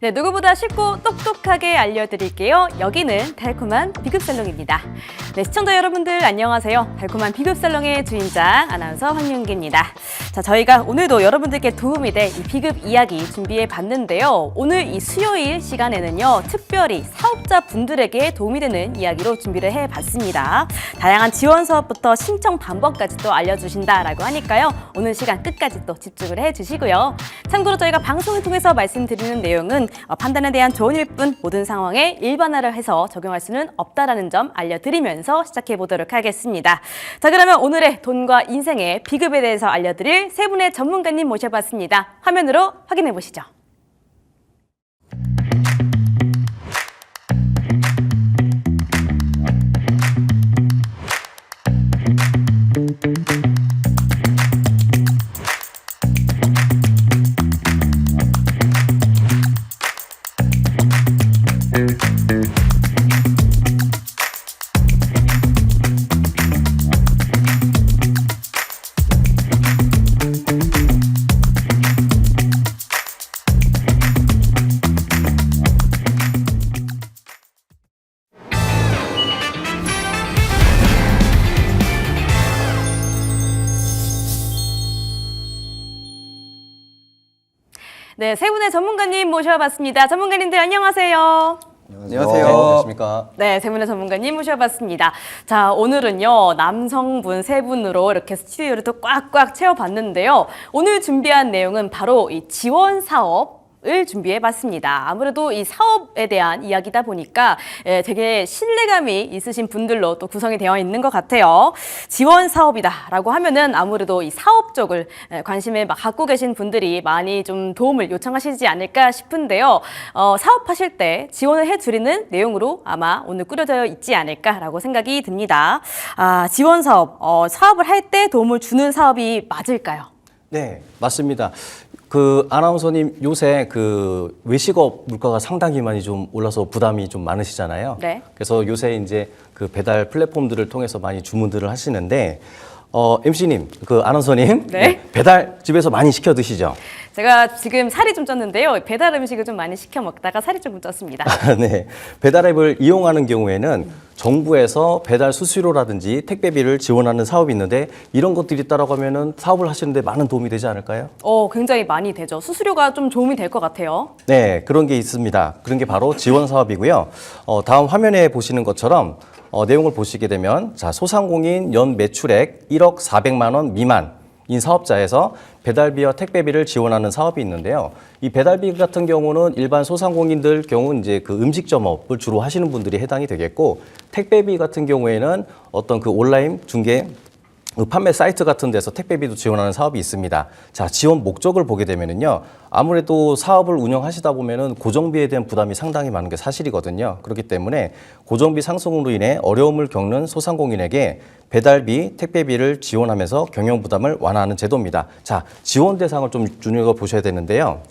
네, 누구보다 쉽고 똑똑하게 알려드릴게요. 여기는 달콤한 비급살롱입니다. 네, 시청자 여러분들 안녕하세요. 달콤한 비급살롱의 주인장 아나운서 황윤기입니다. 자, 저희가 오늘도 여러분들께 도움이 될 이 비급 이야기 준비해 봤는데요. 오늘 이 수요일 시간에는요, 특별히 사업자분들에게 도움이 되는 이야기로 준비를 해 봤습니다. 다양한 지원 사업부터 신청 방법까지 또 알려주신다라고 하니까요. 오늘 시간 끝까지 또 집중을 해 주시고요. 참고로 저희가 방송을 통해서 말씀드리는 내용은 판단에 대한 조언일 뿐 모든 상황에 일반화를 해서 적용할 수는 없다라는 점 알려드리면서 시작해 보도록 하겠습니다. 자, 그러면 오늘의 돈과 인생의 비급에 대해서 알려드릴 세 분의 전문가님 모셔봤습니다. 화면으로 확인해 보시죠. 네, 세 분의 전문가님 모셔봤습니다. 전문가님들 안녕하세요. 안녕하세요. 안녕하십니까. 네, 세 분의 전문가님 모셔봤습니다. 자, 오늘은요, 남성분 세 분으로 이렇게 스튜디오를 또 꽉꽉 채워봤는데요. 오늘 준비한 내용은 바로 이 지원 사업 을 준비해봤습니다. 아무래도 이 사업에 대한 이야기다 보니까 되게 신뢰감이 있으신 분들로 또 구성이 되어 있는 것 같아요. 지원 사업이다라고 하면은 아무래도 이 사업 쪽을 관심을 막 갖고 계신 분들이 많이 좀 도움을 요청하시지 않을까 싶은데요. 사업하실 때 지원을 해드리는 내용으로 아마 오늘 꾸려져 있지 않을까라고 생각이 듭니다. 지원 사업, 사업을 할 때 도움을 주는 사업이 맞을까요? 네, 맞습니다. 아나운서님 요새 외식업 물가가 상당히 많이 좀 올라서 부담이 좀 많으시잖아요. 네. 그래서 요새 이제 배달 플랫폼들을 통해서 많이 주문들을 하시는데, MC님, 아나운서님, 네. 배달 집에서 많이 시켜 드시죠? 제가 지금 살이 좀 쪘는데요. 배달 음식을 좀 많이 시켜 먹다가 살이 조금 쪘습니다. 네. 배달 앱을 이용하는 경우에는 정부에서 배달 수수료라든지 택배비를 지원하는 사업이 있는데 이런 것들이 있다라고 하면은 사업을 하시는데 많은 도움이 되지 않을까요? 굉장히 많이 되죠. 수수료가 좀 도움이 될 것 같아요. 네, 그런 게 있습니다. 그런 게 바로 지원 사업이고요. 다음 화면에 보시는 것처럼 내용을 보시게 되면 소상공인 연 매출액 1억 400만 원 미만인 사업자에서 배달비와 택배비를 지원하는 사업이 있는데요. 이 배달비 같은 경우는 일반 소상공인들 경우 이제 음식점업을 주로 하시는 분들이 해당이 되겠고, 택배비 같은 경우에는 어떤 온라인 중개 판매 사이트 같은 데서 택배비도 지원하는 사업이 있습니다. 자, 지원 목적을 보게 되면은요, 아무래도 사업을 운영하시다 보면은 고정비에 대한 부담이 상당히 많은 게 사실이거든요. 그렇기 때문에 고정비 상승으로 인해 어려움을 겪는 소상공인에게 배달비, 택배비를 지원하면서 경영 부담을 완화하는 제도입니다. 자, 지원 대상을 좀 눈여겨보셔야 되는데요.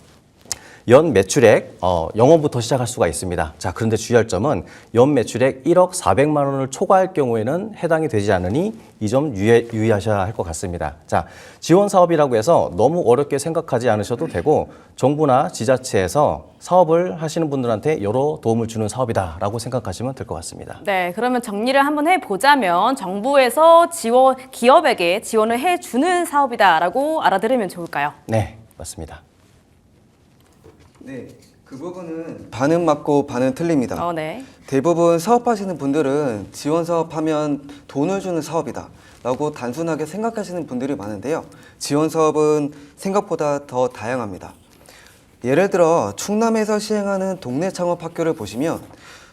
연 매출액, 0원부터 시작할 수가 있습니다. 자, 그런데 주의할 점은 연 매출액 1억 400만 원을 초과할 경우에는 해당이 되지 않으니 이 점 유의하셔야 할 것 같습니다. 자, 지원 사업이라고 해서 너무 어렵게 생각하지 않으셔도 되고, 정부나 지자체에서 사업을 하시는 분들한테 여러 도움을 주는 사업이다라고 생각하시면 될 것 같습니다. 네, 그러면 정리를 한번 해보자면 정부에서 기업에게 지원을 해주는 사업이다라고 알아들으면 좋을까요? 네, 맞습니다. 네, 그 부분은 반은 맞고 반은 틀립니다. 네. 대부분 사업하시는 분들은 지원 사업하면 돈을 주는 사업이다 라고 단순하게 생각하시는 분들이 많은데요. 지원 사업은 생각보다 더 다양합니다. 예를 들어 충남에서 시행하는 동네 창업 학교를 보시면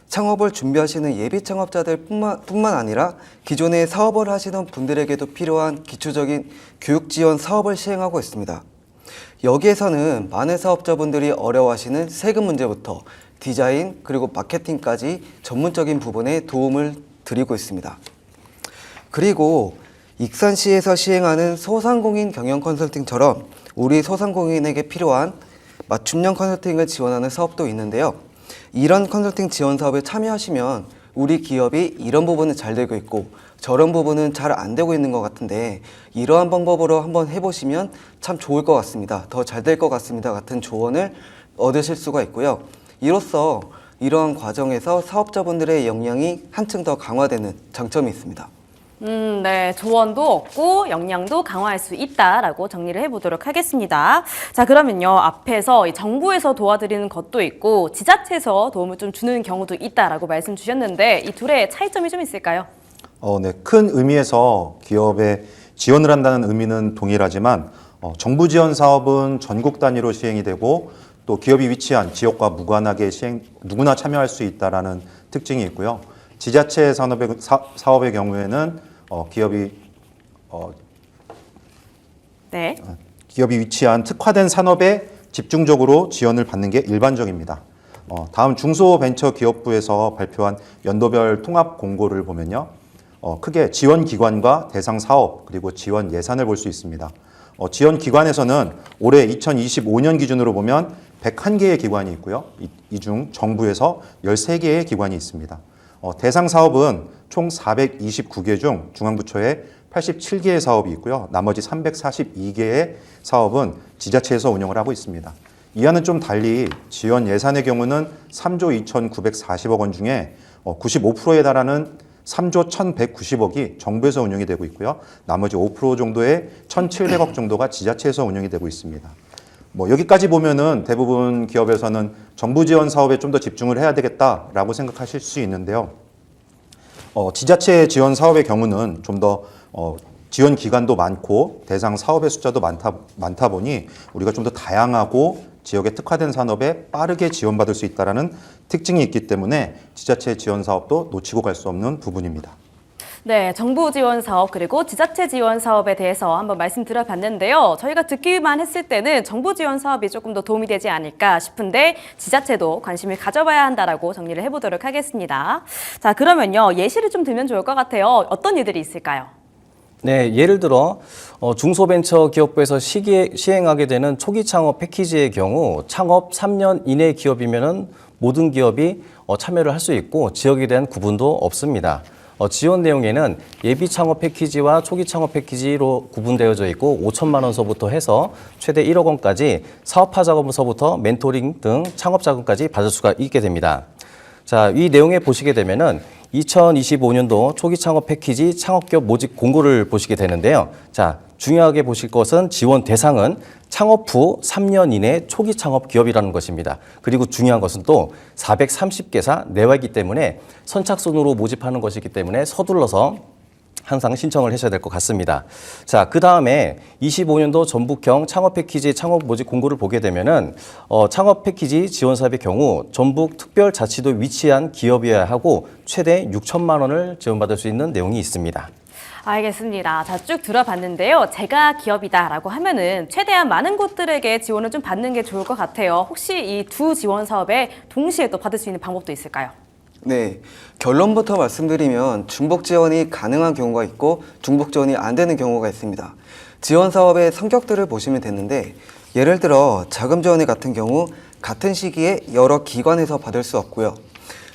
창업을 준비하시는 예비 창업자들 뿐만 아니라 기존에 사업을 하시던 분들에게도 필요한 기초적인 교육 지원 사업을 시행하고 있습니다. 여기에서는 많은 사업자분들이 어려워하시는 세금 문제부터 디자인 그리고 마케팅까지 전문적인 부분에 도움을 드리고 있습니다. 그리고 익산시에서 시행하는 소상공인 경영 컨설팅처럼 우리 소상공인에게 필요한 맞춤형 컨설팅을 지원하는 사업도 있는데요. 이런 컨설팅 지원 사업에 참여하시면 우리 기업이 이런 부분은 잘 되고 있고 저런 부분은 잘 안 되고 있는 것 같은데 이러한 방법으로 한번 해보시면 참 좋을 것 같습니다. 더 잘 될 것 같습니다. 같은 조언을 얻으실 수가 있고요. 이로써 이러한 과정에서 사업자분들의 역량이 한층 더 강화되는 장점이 있습니다. 네. 조언도 얻고 역량도 강화할 수 있다라고 정리를 해보도록 하겠습니다. 자, 그러면요. 앞에서 이 정부에서 도와드리는 것도 있고 지자체에서 도움을 좀 주는 경우도 있다라고 말씀 주셨는데 이 둘의 차이점이 좀 있을까요? 네. 큰 의미에서 기업에 지원을 한다는 의미는 동일하지만 정부 지원 사업은 전국 단위로 시행이 되고 또 기업이 위치한 지역과 무관하게 누구나 참여할 수 있다라는 특징이 있고요. 지자체 사업의 경우에는 네. 기업이 위치한 특화된 산업에 집중적으로 지원을 받는 게 일반적입니다. 다음 중소벤처기업부에서 발표한 연도별 통합 공고를 보면요. 크게 지원 기관과 대상 사업 그리고 지원 예산을 볼 수 있습니다. 지원 기관에서는 올해 2025년 기준으로 보면 101개의 기관이 있고요. 이 중 정부에서 13개의 기관이 있습니다. 대상 사업은 총 429개 중 중앙부처에 87개의 사업이 있고요. 나머지 342개의 사업은 지자체에서 운영을 하고 있습니다. 이와는 좀 달리 지원 예산의 경우는 3조 2,940억 원 중에 95%에 달하는 3조 1,190억이 정부에서 운영이 되고 있고요. 나머지 5% 정도의 1,700억 정도가 지자체에서 운영이 되고 있습니다. 여기까지 보면은 대부분 기업에서는 정부 지원 사업에 좀 더 집중을 해야 되겠다라고 생각하실 수 있는데요. 지자체 지원 사업의 경우는 좀 더 지원 기관도 많고 대상 사업의 숫자도 많다 보니 우리가 좀 더 다양하고 지역에 특화된 산업에 빠르게 지원받을 수 있다는 특징이 있기 때문에 지자체 지원 사업도 놓치고 갈 수 없는 부분입니다. 네, 정부 지원 사업 그리고 지자체 지원 사업에 대해서 한번 말씀드려봤는데요. 저희가 듣기만 했을 때는 정부 지원 사업이 조금 더 도움이 되지 않을까 싶은데 지자체도 관심을 가져봐야 한다라고 정리를 해보도록 하겠습니다. 자, 그러면요. 예시를 좀 들면 좋을 것 같아요. 어떤 일들이 있을까요? 네, 예를 들어 중소벤처기업부에서 시행하게 되는 초기 창업 패키지의 경우 창업 3년 이내 기업이면은 모든 기업이 참여를 할 수 있고 지역에 대한 구분도 없습니다. 지원 내용에는 예비 창업 패키지와 초기 창업 패키지로 구분되어져 있고 5천만 원서부터 해서 최대 1억 원까지 사업화 자금서부터 멘토링 등 창업 자금까지 받을 수가 있게 됩니다. 자, 이 내용에 보시게 되면은 2025년도 초기 창업 패키지 창업기업 모집 공고를 보시게 되는데요. 자, 중요하게 보실 것은 지원 대상은 창업 후 3년 이내 초기 창업 기업이라는 것입니다. 그리고 중요한 것은 또 430개사 내외이기 때문에 선착순으로 모집하는 것이기 때문에 서둘러서 항상 신청을 하셔야 될 것 같습니다. 자, 그 다음에 25년도 전북형 창업 패키지 창업 모집 공고를 보게 되면은 창업 패키지 지원 사업의 경우 전북 특별자치도 위치한 기업이어야 하고 최대 6천만 원을 지원받을 수 있는 내용이 있습니다. 알겠습니다. 자, 쭉 들어봤는데요. 제가 기업이다라고 하면은 최대한 많은 곳들에게 지원을 좀 받는 게 좋을 것 같아요. 혹시 이 두 지원 사업에 동시에 또 받을 수 있는 방법도 있을까요? 네, 결론부터 말씀드리면 중복 지원이 가능한 경우가 있고 중복 지원이 안 되는 경우가 있습니다. 지원 사업의 성격들을 보시면 되는데 예를 들어 자금 지원회 같은 경우 같은 시기에 여러 기관에서 받을 수 없고요.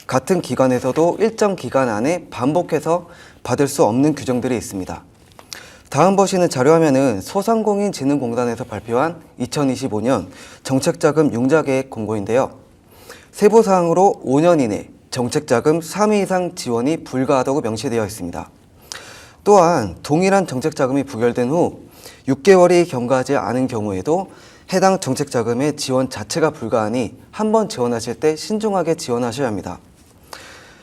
같은 기관에서도 일정 기간 안에 반복해서 받을 수 없는 규정들이 있습니다. 다음 보시는 자료화면은 소상공인진흥공단에서 발표한 2025년 정책자금 융자계획 공고인데요. 세부사항으로 5년 이내 정책자금 3회 이상 지원이 불가하다고 명시되어 있습니다. 또한 동일한 정책자금이 부결된 후 6개월이 경과하지 않은 경우에도 해당 정책자금의 지원 자체가 불가하니 한 번 지원하실 때 신중하게 지원하셔야 합니다.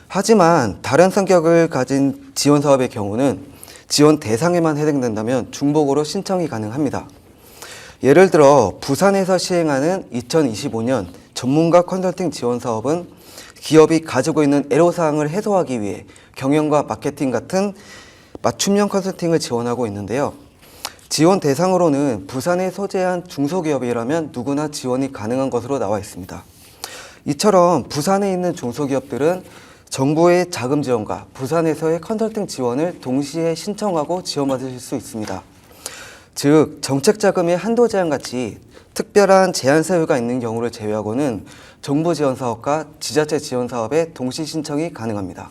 하지만 다른 성격을 가진 지원 사업의 경우는 지원 대상에만 해당된다면 중복으로 신청이 가능합니다. 예를 들어 부산에서 시행하는 2025년 전문가 컨설팅 지원 사업은 기업이 가지고 있는 애로사항을 해소하기 위해 경영과 마케팅 같은 맞춤형 컨설팅을 지원하고 있는데요. 지원 대상으로는 부산에 소재한 중소기업이라면 누구나 지원이 가능한 것으로 나와 있습니다. 이처럼 부산에 있는 중소기업들은 정부의 자금 지원과 부산에서의 컨설팅 지원을 동시에 신청하고 지원받으실 수 있습니다. 즉, 정책 자금의 한도 제한 같이 특별한 제한 사유가 있는 경우를 제외하고는 정부 지원 사업과 지자체 지원 사업의 동시 신청이 가능합니다.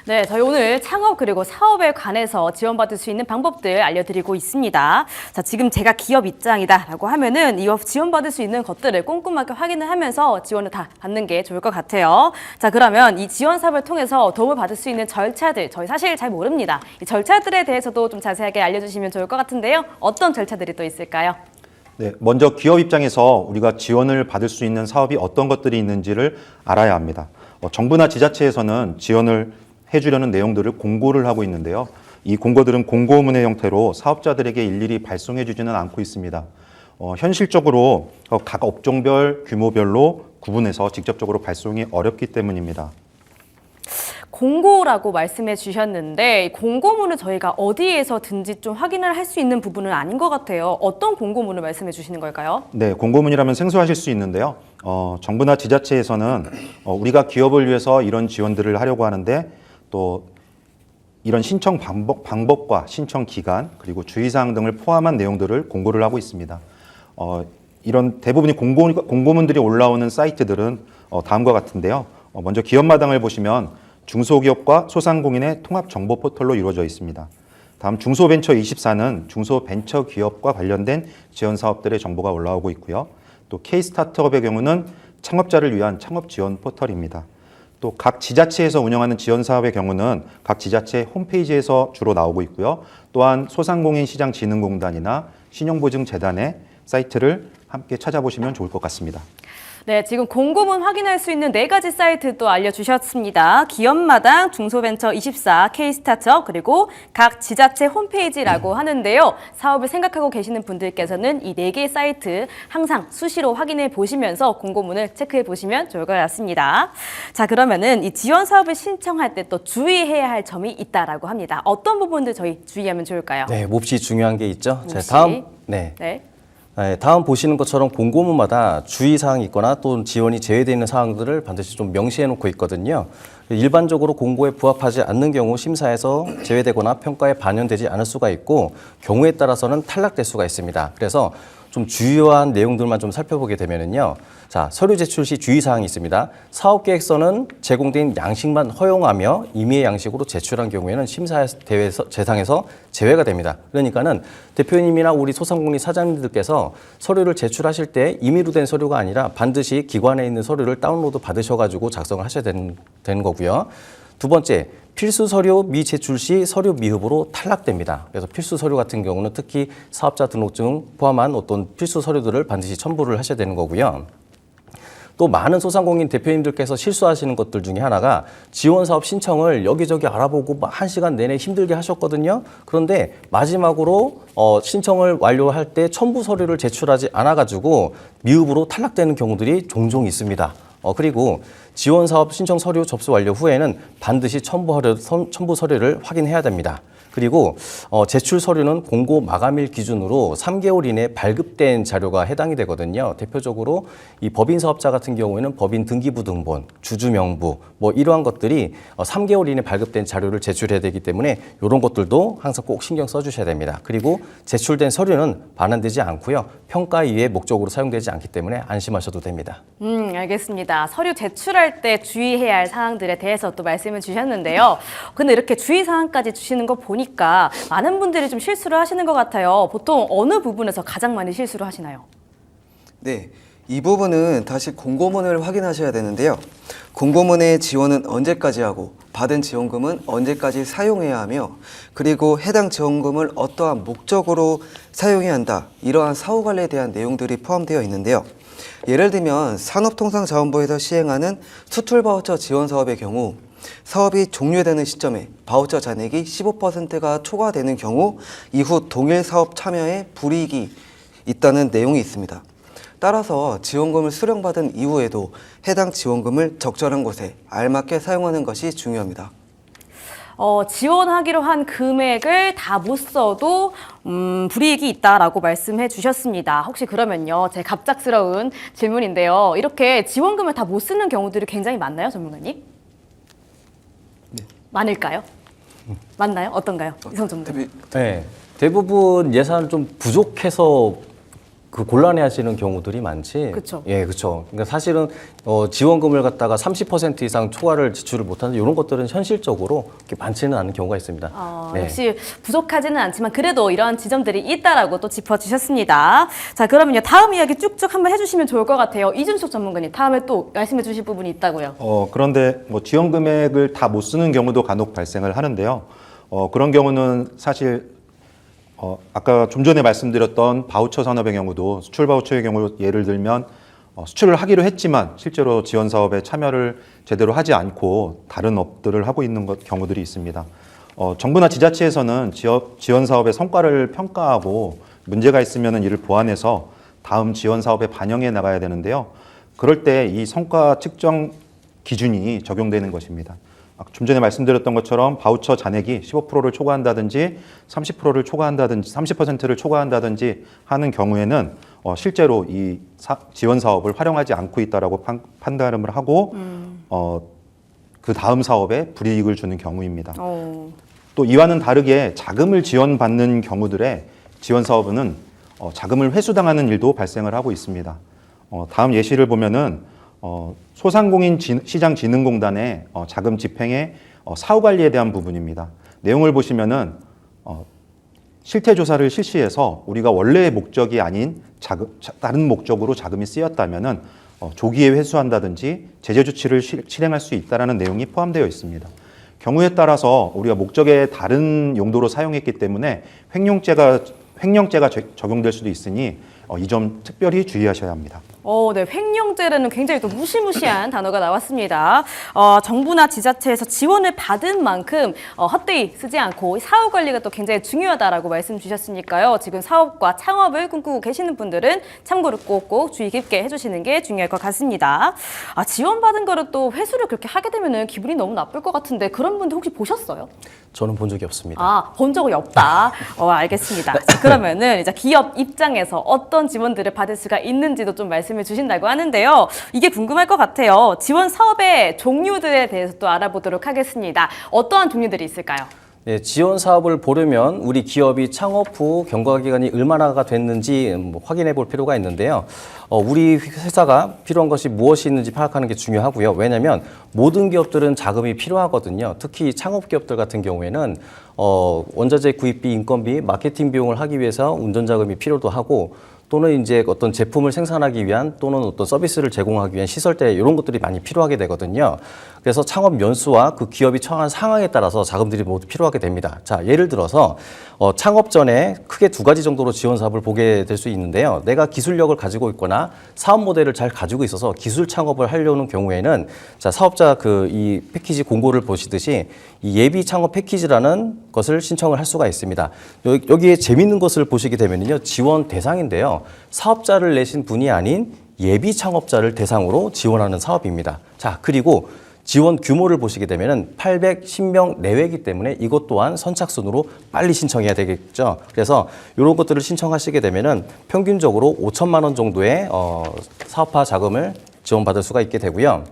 네, 저희 오늘 창업 그리고 사업에 관해서 지원받을 수 있는 방법들 알려드리고 있습니다. 자, 지금 제가 기업 입장이다라고 하면은 이 지원받을 수 있는 것들을 꼼꼼하게 확인을 하면서 지원을 다 받는 게 좋을 것 같아요. 자, 그러면 이 지원 사업을 통해서 도움을 받을 수 있는 절차들, 저희 사실 잘 모릅니다. 이 절차들에 대해서도 좀 자세하게 알려주시면 좋을 것 같은데요. 어떤 절차들이 또 있을까요? 네, 먼저 기업 입장에서 우리가 지원을 받을 수 있는 사업이 어떤 것들이 있는지를 알아야 합니다. 정부나 지자체에서는 지원을 해주려는 내용들을 공고를 하고 있는데요. 이 공고들은 공고문의 형태로 사업자들에게 일일이 발송해주지는 않고 있습니다. 현실적으로 각 업종별, 규모별로 구분해서 직접적으로 발송이 어렵기 때문입니다. 공고라고 말씀해 주셨는데 공고문은 저희가 어디에서든지 좀 확인을 할 수 있는 부분은 아닌 것 같아요. 어떤 공고문을 말씀해 주시는 걸까요? 네, 공고문이라면 생소하실 수 있는데요. 정부나 지자체에서는 우리가 기업을 위해서 이런 지원들을 하려고 하는데 또 이런 신청 방법과 신청 기간 그리고 주의사항 등을 포함한 내용들을 공고를 하고 있습니다. 이런 대부분의 공고문들이 올라오는 사이트들은 다음과 같은데요. 먼저 기업마당을 보시면 중소기업과 소상공인의 통합정보 포털로 이루어져 있습니다. 다음 중소벤처24는 중소벤처기업과 관련된 지원 사업들의 정보가 올라오고 있고요. 또 K-스타트업의 경우는 창업자를 위한 창업지원 포털입니다. 또 각 지자체에서 운영하는 지원 사업의 경우는 각 지자체 홈페이지에서 주로 나오고 있고요. 또한 소상공인 시장진흥공단이나 신용보증재단의 사이트를 함께 찾아보시면 좋을 것 같습니다. 네, 지금 공고문 확인할 수 있는 4가지 사이트도 알려주셨습니다. 기업마당, 중소벤처24, K-스타트업, 그리고 각 지자체 홈페이지라고 하는데요. 사업을 생각하고 계시는 분들께서는 이 4개의 사이트 항상 수시로 확인해 보시면서 공고문을 체크해 보시면 좋을 것 같습니다. 자, 그러면은 이 지원 사업을 신청할 때 또 주의해야 할 점이 있다라고 합니다. 어떤 부분들 저희 주의하면 좋을까요? 네, 몹시 중요한 게 있죠. 자, 몹시. 다음 다음 보시는 것처럼 공고문마다 주의사항이 있거나 또 지원이 제외되어 있는 사항들을 반드시 좀 명시해 놓고 있거든요. 일반적으로 공고에 부합하지 않는 경우 심사에서 제외되거나 평가에 반영되지 않을 수가 있고 경우에 따라서는 탈락될 수가 있습니다. 그래서 좀 주요한 내용들만 좀 살펴보게 되면은요. 자, 서류 제출 시 주의사항이 있습니다. 사업계획서는 제공된 양식만 허용하며 임의의 양식으로 제출한 경우에는 심사 대상에서 제외가 됩니다. 그러니까는 대표님이나 우리 소상공인 사장님들께서 서류를 제출하실 때 임의로 된 서류가 아니라 반드시 기관에 있는 서류를 다운로드 받으셔가지고 작성을 하셔야 되는 거고요. 두 번째, 필수 서류 미제출 시 서류 미흡으로 탈락됩니다. 그래서 필수 서류 같은 경우는 특히 사업자 등록증 포함한 어떤 필수 서류들을 반드시 첨부를 하셔야 되는 거고요. 또 많은 소상공인 대표님들께서 실수하시는 것들 중에 하나가 지원 사업 신청을 여기저기 알아보고 막 1시간 내내 힘들게 하셨거든요. 그런데 마지막으로 신청을 완료할 때 첨부 서류를 제출하지 않아가지고 미흡으로 탈락되는 경우들이 종종 있습니다. 그리고 지원 사업 신청 서류 접수 완료 후에는 반드시 첨부 서류를 확인해야 됩니다. 그리고 제출 서류는 공고 마감일 기준으로 3개월 이내 발급된 자료가 해당이 되거든요. 대표적으로 이 법인 사업자 같은 경우에는 법인 등기부 등본, 주주 명부 뭐 이러한 것들이 3개월 이내 발급된 자료를 제출해야 되기 때문에 이런 것들도 항상 꼭 신경 써주셔야 됩니다. 그리고 제출된 서류는 반환되지 않고요. 평가 이외의 목적으로 사용되지 않기 때문에 안심하셔도 됩니다. 알겠습니다. 서류 제출할 때 주의해야 할 사항들에 대해서 또 말씀을 주셨는데요. 근데 이렇게 주의사항까지 주시는 거 보니까 많은 분들이 좀 실수를 하시는 것 같아요. 보통 어느 부분에서 가장 많이 실수를 하시나요? 네, 이 부분은 다시 공고문을 확인하셔야 되는데요. 공고문의 지원은 언제까지 하고 받은 지원금은 언제까지 사용해야 하며 그리고 해당 지원금을 어떠한 목적으로 사용해야 한다. 이러한 사후관리에 대한 내용들이 포함되어 있는데요. 예를 들면 산업통상자원부에서 시행하는 수출바우처 지원 사업의 경우 사업이 종료되는 시점에 바우처 잔액이 15%가 초과되는 경우 이후 동일 사업 참여에 불이익이 있다는 내용이 있습니다. 따라서 지원금을 수령받은 이후에도 해당 지원금을 적절한 곳에 알맞게 사용하는 것이 중요합니다. 지원하기로 한 금액을 다 못 써도 불이익이 있다라고 말씀해 주셨습니다. 혹시 그러면요, 제 갑작스러운 질문인데요. 이렇게 지원금을 다 못 쓰는 경우들이 굉장히 많나요, 전문가님? 네. 많을까요? 맞나요? 어떤가요? 이성 전문가. 네, 대부분 예산은 좀 부족해서 그 곤란해하시는 경우들이 많지. 그쵸. 예, 그렇죠. 그러니까 사실은 지원금을 갖다가 30% 이상 초과를 지출을 못하는 이런 것들은 현실적으로 그렇게 많지는 않은 경우가 있습니다. 네. 역시 부족하지는 않지만 그래도 이런 지점들이 있다라고 또 짚어주셨습니다. 자, 그러면요 다음 이야기 쭉쭉 한번 해주시면 좋을 것 같아요. 이준석 전문가님 다음에 또 말씀해주실 부분이 있다고요. 그런데 뭐 지원 금액을 다 못 쓰는 경우도 간혹 발생을 하는데요. 그런 경우는 사실 아까 좀 전에 말씀드렸던 바우처 산업의 경우도 수출 바우처의 경우 예를 들면 수출을 하기로 했지만 실제로 지원 사업에 참여를 제대로 하지 않고 다른 업들을 하고 있는 경우들이 있습니다. 정부나 지자체에서는 지원 사업의 성과를 평가하고 문제가 있으면 이를 보완해서 다음 지원 사업에 반영해 나가야 되는데요. 그럴 때 이 성과 측정 기준이 적용되는 것입니다. 좀 전에 말씀드렸던 것처럼 바우처 잔액이 15%를 초과한다든지 30%를 초과한다든지 30%를 초과한다든지 하는 경우에는 실제로 이 지원 사업을 활용하지 않고 있다라고 판단을 하고 그 다음 사업에 불이익을 주는 경우입니다. 또 이와는 다르게 자금을 지원받는 경우들의 지원 사업은 자금을 회수당하는 일도 발생을 하고 있습니다. 다음 예시를 보면은 소상공인 시장진흥공단의 자금 집행의 사후 관리에 대한 부분입니다. 내용을 보시면은 실태 조사를 실시해서 우리가 원래의 목적이 아닌 다른 목적으로 자금이 쓰였다면은 조기에 회수한다든지 제재 조치를 실행할 수 있다라는 내용이 포함되어 있습니다. 경우에 따라서 우리가 목적의 다른 용도로 사용했기 때문에 횡령죄가 적용될 수도 있으니 이 점 특별히 주의하셔야 합니다. 네, 횡령죄라는 굉장히 또 무시무시한 단어가 나왔습니다. 정부나 지자체에서 지원을 받은 만큼 헛되이 쓰지 않고 사후 관리가 또 굉장히 중요하다라고 말씀 주셨으니까요. 지금 사업과 창업을 꿈꾸고 계시는 분들은 참고를 꼭꼭 주의 깊게 해주시는 게 중요할 것 같습니다. 지원받은 거를 또 회수를 그렇게 하게 되면 기분이 너무 나쁠 것 같은데 그런 분들 혹시 보셨어요? 저는 본 적이 없습니다. 본 적이 없다. 알겠습니다. 자, 그러면은 이제 기업 입장에서 어떤 지원들을 받을 수가 있는지도 좀 말씀해 주신다고 하는데요. 이게 궁금할 것 같아요. 지원 사업의 종류들에 대해서 또 알아보도록 하겠습니다. 어떠한 종류들이 있을까요? 네, 지원 사업을 보려면 우리 기업이 창업 후 경과 기간이 얼마나가 됐는지 확인해 볼 필요가 있는데요. 우리 회사가 필요한 것이 무엇이 있는지 파악하는 게 중요하고요. 왜냐하면 모든 기업들은 자금이 필요하거든요. 특히 창업 기업들 같은 경우에는 원자재 구입비, 인건비, 마케팅 비용을 하기 위해서 운전 자금이 필요도 하고 또는 이제 어떤 제품을 생산하기 위한 또는 어떤 서비스를 제공하기 위한 시설대 이런 것들이 많이 필요하게 되거든요. 그래서 창업 연수와 그 기업이 처한 상황에 따라서 자금들이 모두 필요하게 됩니다. 자, 예를 들어서 창업 전에 크게 두 가지 정도로 지원 사업을 보게 될 수 있는데요. 내가 기술력을 가지고 있거나 사업 모델을 잘 가지고 있어서 기술 창업을 하려는 경우에는 자, 사업자 이 패키지 공고를 보시듯이 이 예비 창업 패키지라는 것을 신청을 할 수가 있습니다. 여기에 재밌는 것을 보시게 되면요. 지원 대상인데요. 사업자를 내신 분이 아닌 예비 창업자를 대상으로 지원하는 사업입니다. 자, 그리고 지원 규모를 보시게 되면은 810명 내외이기 때문에 이것 또한 선착순으로 빨리 신청해야 되겠죠. 그래서 이런 것들을 신청하시게 되면은 평균적으로 5천만 원 정도의 사업화 자금을 지원받을 수가 있게 되고요.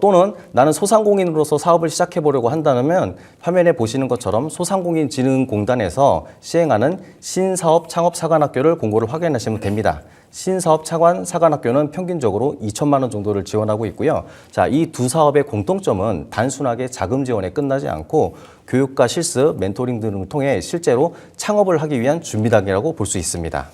또는 나는 소상공인으로서 사업을 시작해 보려고 한다면 화면에 보시는 것처럼 소상공인진흥공단에서 시행하는 신사업 창업사관학교를 공고를 확인하시면 됩니다. 신사업 사관학교는 평균적으로 2천만 원 정도를 지원하고 있고요. 자, 이 두 사업의 공통점은 단순하게 자금 지원에 끝나지 않고 교육과 실습, 멘토링 등을 통해 실제로 창업을 하기 위한 준비 단계라고 볼 수 있습니다.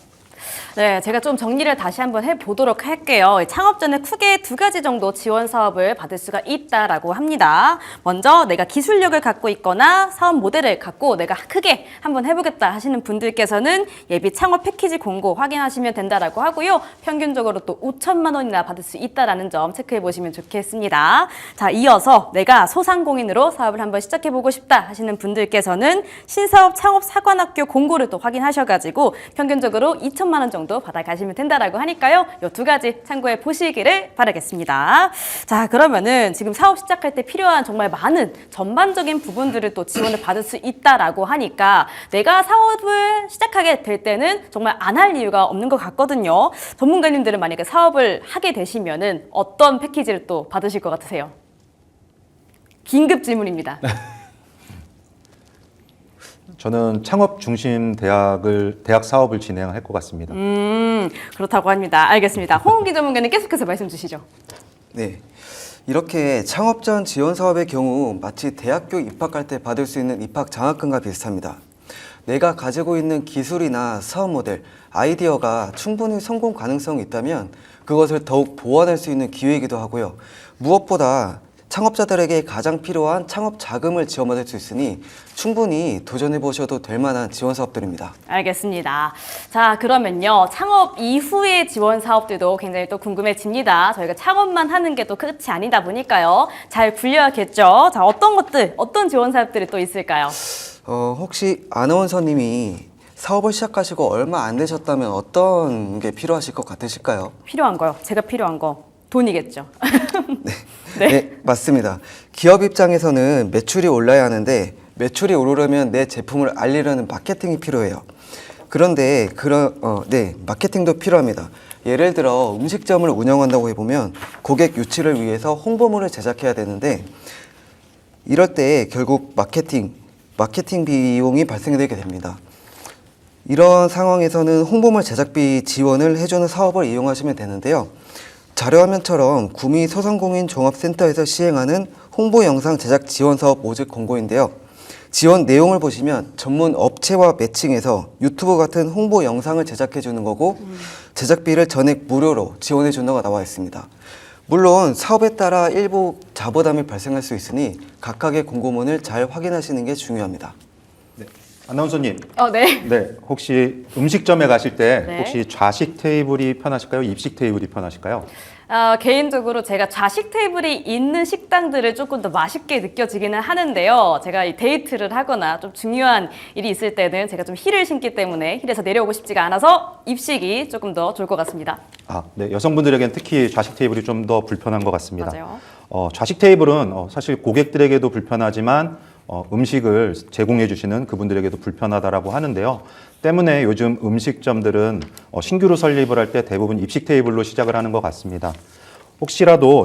네, 제가 좀 정리를 다시 한번 해보도록 할게요. 창업 전에 크게 두 가지 정도 지원 사업을 받을 수가 있다라고 합니다. 먼저 내가 기술력을 갖고 있거나 사업 모델을 갖고 내가 크게 한번 해보겠다 하시는 분들께서는 예비 창업 패키지 공고 확인하시면 된다라고 하고요. 평균적으로 또 5천만 원이나 받을 수 있다라는 점 체크해 보시면 좋겠습니다. 자, 이어서 내가 소상공인으로 사업을 한번 시작해보고 싶다 하시는 분들께서는 신사업 창업 사관학교 공고를 또 확인하셔가지고 평균적으로 2천만 원 정도 받아가시면 된다라고 하니까요. 이 두 가지 참고해 보시기를 바라겠습니다. 자, 그러면은 지금 사업 시작할 때 필요한 정말 많은 전반적인 부분들을 또 지원을 받을 수 있다라고 하니까 내가 사업을 시작하게 될 때는 정말 안 할 이유가 없는 것 같거든요. 전문가님들은 만약에 사업을 하게 되시면은 어떤 패키지를 또 받으실 것 같으세요? 긴급 질문입니다. 저는 창업 중심 대학 사업을 진행할 것 같습니다. 그렇다고 합니다. 알겠습니다. 홍은기 전문가님 계속해서 말씀 주시죠. 네. 이렇게 창업전 지원 사업의 경우 마치 대학교 입학할 때 받을 수 있는 입학 장학금과 비슷합니다. 내가 가지고 있는 기술이나 사업 모델, 아이디어가 충분히 성공 가능성이 있다면 그것을 더욱 보완할 수 있는 기회이기도 하고요. 무엇보다 창업자들에게 가장 필요한 창업 자금을 지원받을 수 있으니 충분히 도전해 보셔도 될 만한 지원 사업들입니다. 알겠습니다. 자, 그러면요. 창업 이후의 지원 사업들도 굉장히 또 궁금해집니다. 저희가 창업만 하는 게 또 끝이 아니다 보니까요. 잘 굴려야겠죠. 자, 어떤 지원 사업들이 또 있을까요? 혹시 아나운서님이 사업을 시작하시고 얼마 안 되셨다면 어떤 게 필요하실 것 같으실까요? 필요한 거요. 제가 필요한 거. 돈이겠죠. 네, 맞습니다. 기업 입장에서는 매출이 올라야 하는데 매출이 오르려면 내 제품을 알리려는 마케팅이 필요해요. 그런데 마케팅도 필요합니다. 예를 들어 음식점을 운영한다고 해보면 고객 유치를 위해서 홍보물을 제작해야 되는데 이럴 때 결국 마케팅 비용이 발생되게 됩니다. 이런 상황에서는 홍보물 제작비 지원을 해주는 사업을 이용하시면 되는데요. 자료화면처럼 구미 소상공인 종합센터에서 시행하는 홍보 영상 제작 지원 사업 모집 공고인데요. 지원 내용을 보시면 전문 업체와 매칭해서 유튜브 같은 홍보 영상을 제작해 주는 거고 제작비를 전액 무료로 지원해 준다고 나와 있습니다. 물론 사업에 따라 일부 자부담이 발생할 수 있으니 각각의 공고문을 잘 확인하시는 게 중요합니다. 아나운서님, 네. 네, 혹시 음식점에 가실 때 네. 혹시 좌식 테이블이 편하실까요? 입식 테이블이 편하실까요? 개인적으로 제가 좌식 테이블이 있는 식당들을 조금 더 맛있게 느껴지기는 하는데요. 제가 이 데이트를 하거나 좀 중요한 일이 있을 때는 제가 좀 힐을 신기 때문에 힐에서 내려오고 싶지가 않아서 입식이 조금 더 좋을 것 같습니다. 네, 여성분들에게는 특히 좌식 테이블이 좀 더 불편한 것 같습니다. 맞아요. 좌식 테이블은 사실 고객들에게도 불편하지만 음식을 제공해 주시는 그분들에게도 불편하다라고 하는데요. 때문에 요즘 음식점들은 신규로 설립을 할 때 대부분 입식 테이블로 시작을 하는 것 같습니다. 혹시라도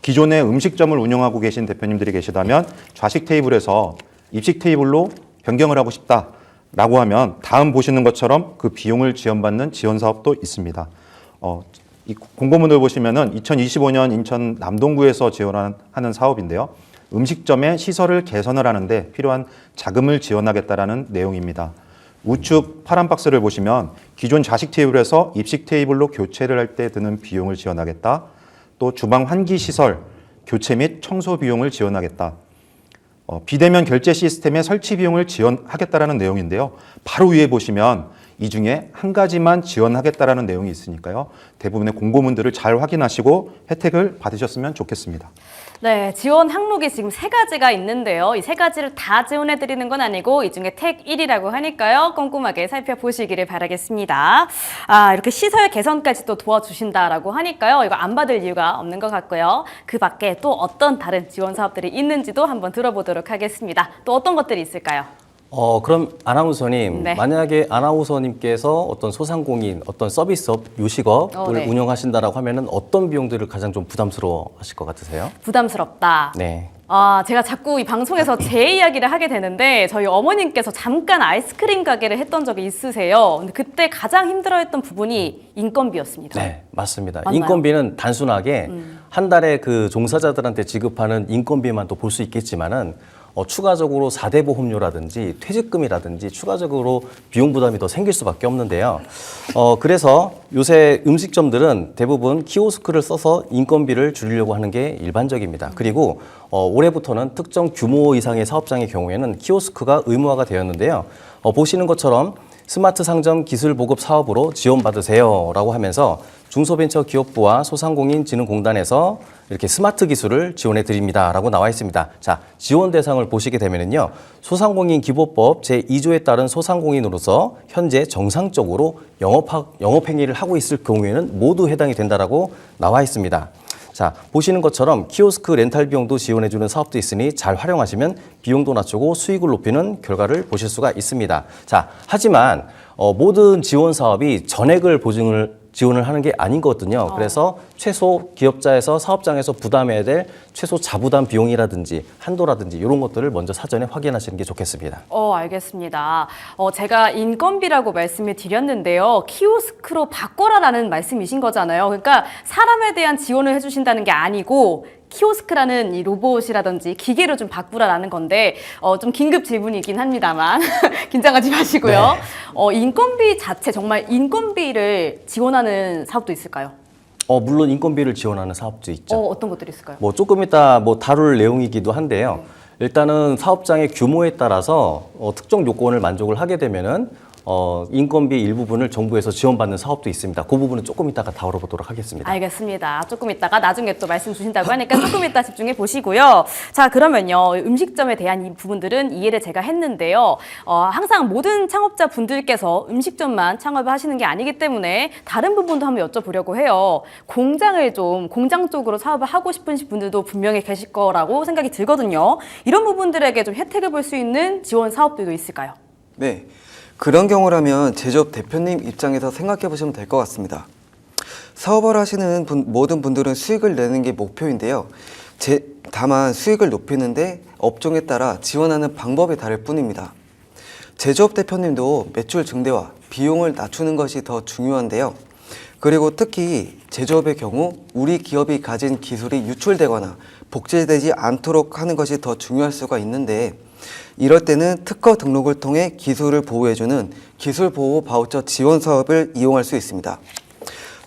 기존에 음식점을 운영하고 계신 대표님들이 계시다면 좌식 테이블에서 입식 테이블로 변경을 하고 싶다라고 하면 다음 보시는 것처럼 그 비용을 지원받는 지원 사업도 있습니다. 이 공고문을 보시면은 2025년 인천 남동구에서 지원하는 사업인데요. 음식점의 시설을 개선을 하는데 필요한 자금을 지원하겠다라는 내용입니다. 우측 파란 박스를 보시면 기존 좌식 테이블에서 입식 테이블로 교체를 할 때 드는 비용을 지원하겠다. 또 주방 환기 시설 교체 및 청소 비용을 지원하겠다. 비대면 결제 시스템의 설치 비용을 지원하겠다라는 내용인데요. 바로 위에 보시면 이 중에 한 가지만 지원하겠다라는 내용이 있으니까요. 대부분의 공고문들을 잘 확인하시고 혜택을 받으셨으면 좋겠습니다. 네, 지원 항목이 지금 3가지가 있는데요. 이 3가지를 다 지원해 드리는 건 아니고 이 중에 택 1이라고 하니까요. 꼼꼼하게 살펴보시기를 바라겠습니다. 이렇게 시설 개선까지 또 도와주신다라고 하니까요. 이거 안 받을 이유가 없는 것 같고요. 그 밖에 또 어떤 다른 지원 사업들이 있는지도 한번 들어보도록 하겠습니다. 또 어떤 것들이 있을까요? 그럼 아나운서님, 네. 만약에 아나운서님께서 어떤 소상공인, 어떤 서비스업, 요식업을 네. 운영하신다라고 하면은 어떤 비용들을 가장 좀 부담스러워 하실 것 같으세요? 부담스럽다. 네. 제가 자꾸 이 방송에서 제 이야기를 하게 되는데 저희 어머님께서 잠깐 아이스크림 가게를 했던 적이 있으세요. 근데 그때 가장 힘들어했던 부분이 인건비였습니다. 네, 맞습니다. 맞나요? 인건비는 단순하게 한 달에 그 종사자들한테 지급하는 인건비만 또 볼 수 있겠지만은 추가적으로 4대 보험료라든지 퇴직금이라든지 추가적으로 비용 부담이 더 생길 수밖에 없는데요. 그래서 요새 음식점들은 대부분 키오스크를 써서 인건비를 줄이려고 하는 게 일반적입니다. 그리고 올해부터는 특정 규모 이상의 사업장의 경우에는 키오스크가 의무화가 되었는데요. 보시는 것처럼 스마트 상점 기술 보급 사업으로 지원받으세요라고 하면서 중소벤처기업부와 소상공인진흥공단에서 이렇게 스마트 기술을 지원해 드립니다라고 나와 있습니다. 자, 지원 대상을 보시게 되면은요. 소상공인 기본법 제2조에 따른 소상공인으로서 현재 정상적으로 영업 행위를 하고 있을 경우에는 모두 해당이 된다라고 나와 있습니다. 자, 보시는 것처럼 키오스크 렌탈 비용도 지원해주는 사업도 있으니 잘 활용하시면 비용도 낮추고 수익을 높이는 결과를 보실 수가 있습니다. 자, 하지만 모든 지원 사업이 지원을 하는 게 아니거든요. 그래서 최소 기업자에서 사업장에서 부담해야 될 최소 자부담 비용이라든지 한도라든지 이런 것들을 먼저 사전에 확인하시는 게 좋겠습니다. 알겠습니다. 제가 인건비라고 말씀을 드렸는데요. 키오스크로 바꿔라라는 말씀이신 거잖아요. 그러니까 사람에 대한 지원을 해주신다는 게 아니고 키오스크라는 이 로봇이라든지 기계로 좀 바꾸라라는 건데 좀 긴급 질문이긴 합니다만 긴장하지 마시고요. 인건비 자체 정말 인건비를 지원하는 사업도 있을까요? 물론 인건비를 지원하는 사업도 있죠. 어떤 것들이 있을까요? 조금 이따 다룰 내용이기도 한데요. 일단은 사업장의 규모에 따라서 특정 요건을 만족을 하게 되면은 인건비 일부분을 정부에서 지원받는 사업도 있습니다. 그 부분은 조금 이따가 다뤄보도록 하겠습니다. 알겠습니다. 조금 이따가 나중에 또 말씀 주신다고 하니까 조금 이따 집중해 보시고요. 자, 그러면요. 음식점에 대한 이 부분들은 이해를 제가 했는데요. 항상 모든 창업자 분들께서 음식점만 창업을 하시는 게 아니기 때문에 다른 부분도 한번 여쭤보려고 해요. 공장 쪽으로 사업을 하고 싶으신 분들도 분명히 계실 거라고 생각이 들거든요. 이런 부분들에게 좀 혜택을 볼 수 있는 지원 사업들도 있을까요? 네, 그런 경우라면 제조업 대표님 입장에서 생각해 보시면 될 것 같습니다. 사업을 하시는 모든 분들은 수익을 내는 게 목표인데요. 다만 수익을 높이는데 업종에 따라 지원하는 방법이 다를 뿐입니다. 제조업 대표님도 매출 증대와 비용을 낮추는 것이 더 중요한데요. 그리고 특히 제조업의 경우 우리 기업이 가진 기술이 유출되거나 복제되지 않도록 하는 것이 더 중요할 수가 있는데, 이럴 때는 특허 등록을 통해 기술을 보호해주는 기술보호 바우처 지원 사업을 이용할 수 있습니다.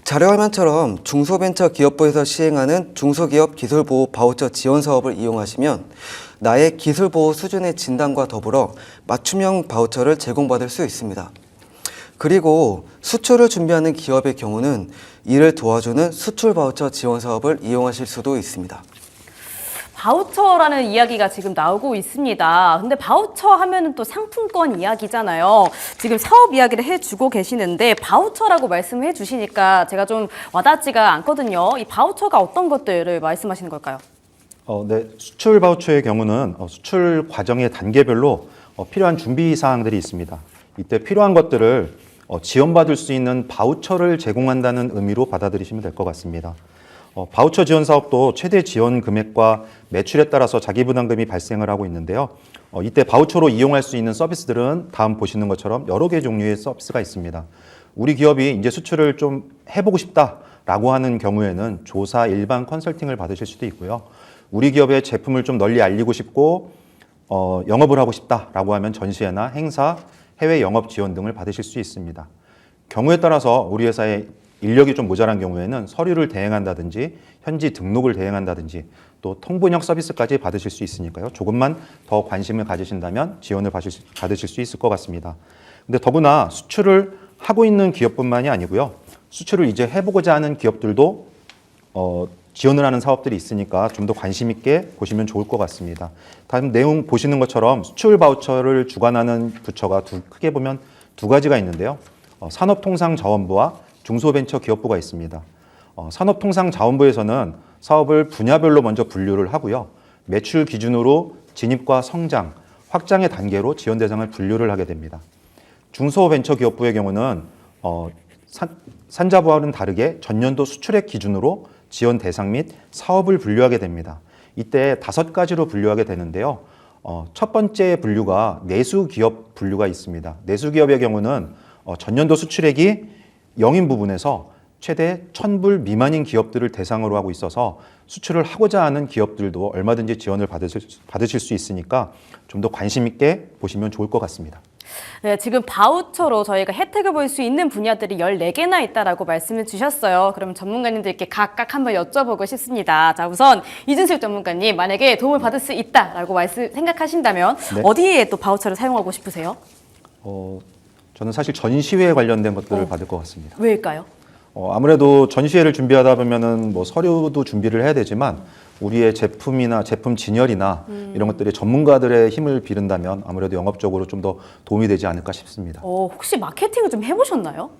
자료화면처럼 중소벤처기업부에서 시행하는 중소기업 기술보호 바우처 지원 사업을 이용하시면 나의 기술보호 수준의 진단과 더불어 맞춤형 바우처를 제공받을 수 있습니다. 그리고 수출을 준비하는 기업의 경우는 이를 도와주는 수출 바우처 지원 사업을 이용하실 수도 있습니다. 바우처라는 이야기가 지금 나오고 있습니다. 근데 바우처 하면은 또 상품권 이야기잖아요. 지금 사업 이야기를 해주고 계시는데 바우처라고 말씀해 주시니까 제가 좀 와닿지가 않거든요. 이 바우처가 어떤 것들을 말씀하시는 걸까요? 네, 수출 바우처의 경우는 수출 과정의 단계별로 필요한 준비 사항들이 있습니다. 이때 필요한 것들을 지원받을 수 있는 바우처를 제공한다는 의미로 받아들이시면 될 것 같습니다. 바우처 지원 사업도 최대 지원 금액과 매출에 따라서 자기부담금이 발생을 하고 있는데요. 이때 바우처로 이용할 수 있는 서비스들은 다음 보시는 것처럼 여러 개 종류의 서비스가 있습니다. 우리 기업이 이제 수출을 좀 해보고 싶다라고 하는 경우에는 조사 일반 컨설팅을 받으실 수도 있고요. 우리 기업의 제품을 좀 널리 알리고 싶고 영업을 하고 싶다라고 하면 전시회나 행사, 해외 영업 지원 등을 받으실 수 있습니다. 경우에 따라서 우리 회사의 인력이 좀 모자란 경우에는 서류를 대행한다든지 현지 등록을 대행한다든지 또 통번역 서비스까지 받으실 수 있으니까요. 조금만 더 관심을 가지신다면 지원을 받으실 수 있을 것 같습니다. 근데 더구나 수출을 하고 있는 기업뿐만이 아니고요. 수출을 이제 해보고자 하는 기업들도 지원을 하는 사업들이 있으니까 좀 더 관심 있게 보시면 좋을 것 같습니다. 다음 내용 보시는 것처럼 수출 바우처를 주관하는 부처가 크게 보면 두 가지가 있는데요. 산업통상자원부와 중소벤처기업부가 있습니다. 산업통상자원부에서는 사업을 분야별로 먼저 분류를 하고요. 매출 기준으로 진입과 성장, 확장의 단계로 지원 대상을 분류를 하게 됩니다. 중소벤처기업부의 경우는 산자부와는 다르게 전년도 수출액 기준으로 지원 대상 및 사업을 분류하게 됩니다. 이때 5가지로 분류하게 되는데요. 첫 번째 분류가 내수기업 분류가 있습니다. 내수기업의 경우는 전년도 수출액이 0인 부분에서 최대 1,000불 미만인 기업들을 대상으로 하고 있어서 수출을 하고자 하는 기업들도 얼마든지 지원을 받으실 수 있으니까 좀 더 관심 있게 보시면 좋을 것 같습니다. 네, 지금 바우처로 저희가 혜택을 볼 수 있는 분야들이 14개나 있다라고 말씀을 주셨어요. 그럼 전문가님들께 각각 한번 여쭤보고 싶습니다. 자, 우선 이준슬 전문가님, 만약에 도움을 받을 수 있다라고 생각하신다면 네. 어디에 또 바우처를 사용하고 싶으세요? 저는 사실 전시회에 관련된 것들을 받을 것 같습니다. 왜일까요? 아무래도 전시회를 준비하다 보면은 서류도 준비를 해야 되지만 우리의 제품이나 제품 진열이나 이런 것들이 전문가들의 힘을 빌른다면 아무래도 영업적으로 좀 더 도움이 되지 않을까 싶습니다. 혹시 마케팅을 좀 해보셨나요?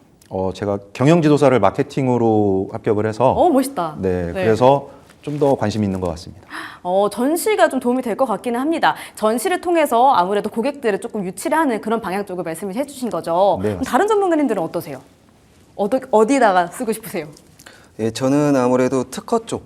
제가 경영지도사를 마케팅으로 합격을 해서 멋있다. 네, 그래서 좀 더 관심이 있는 것 같습니다. 전시가 좀 도움이 될 것 같기는 합니다. 전시를 통해서 아무래도 고객들을 조금 유치를 하는 그런 방향 쪽을 말씀을 해주신 거죠. 네, 그럼 다른 전문가님들은 어떠세요? 어디다가 쓰고 싶으세요? 예, 저는 아무래도 특허 쪽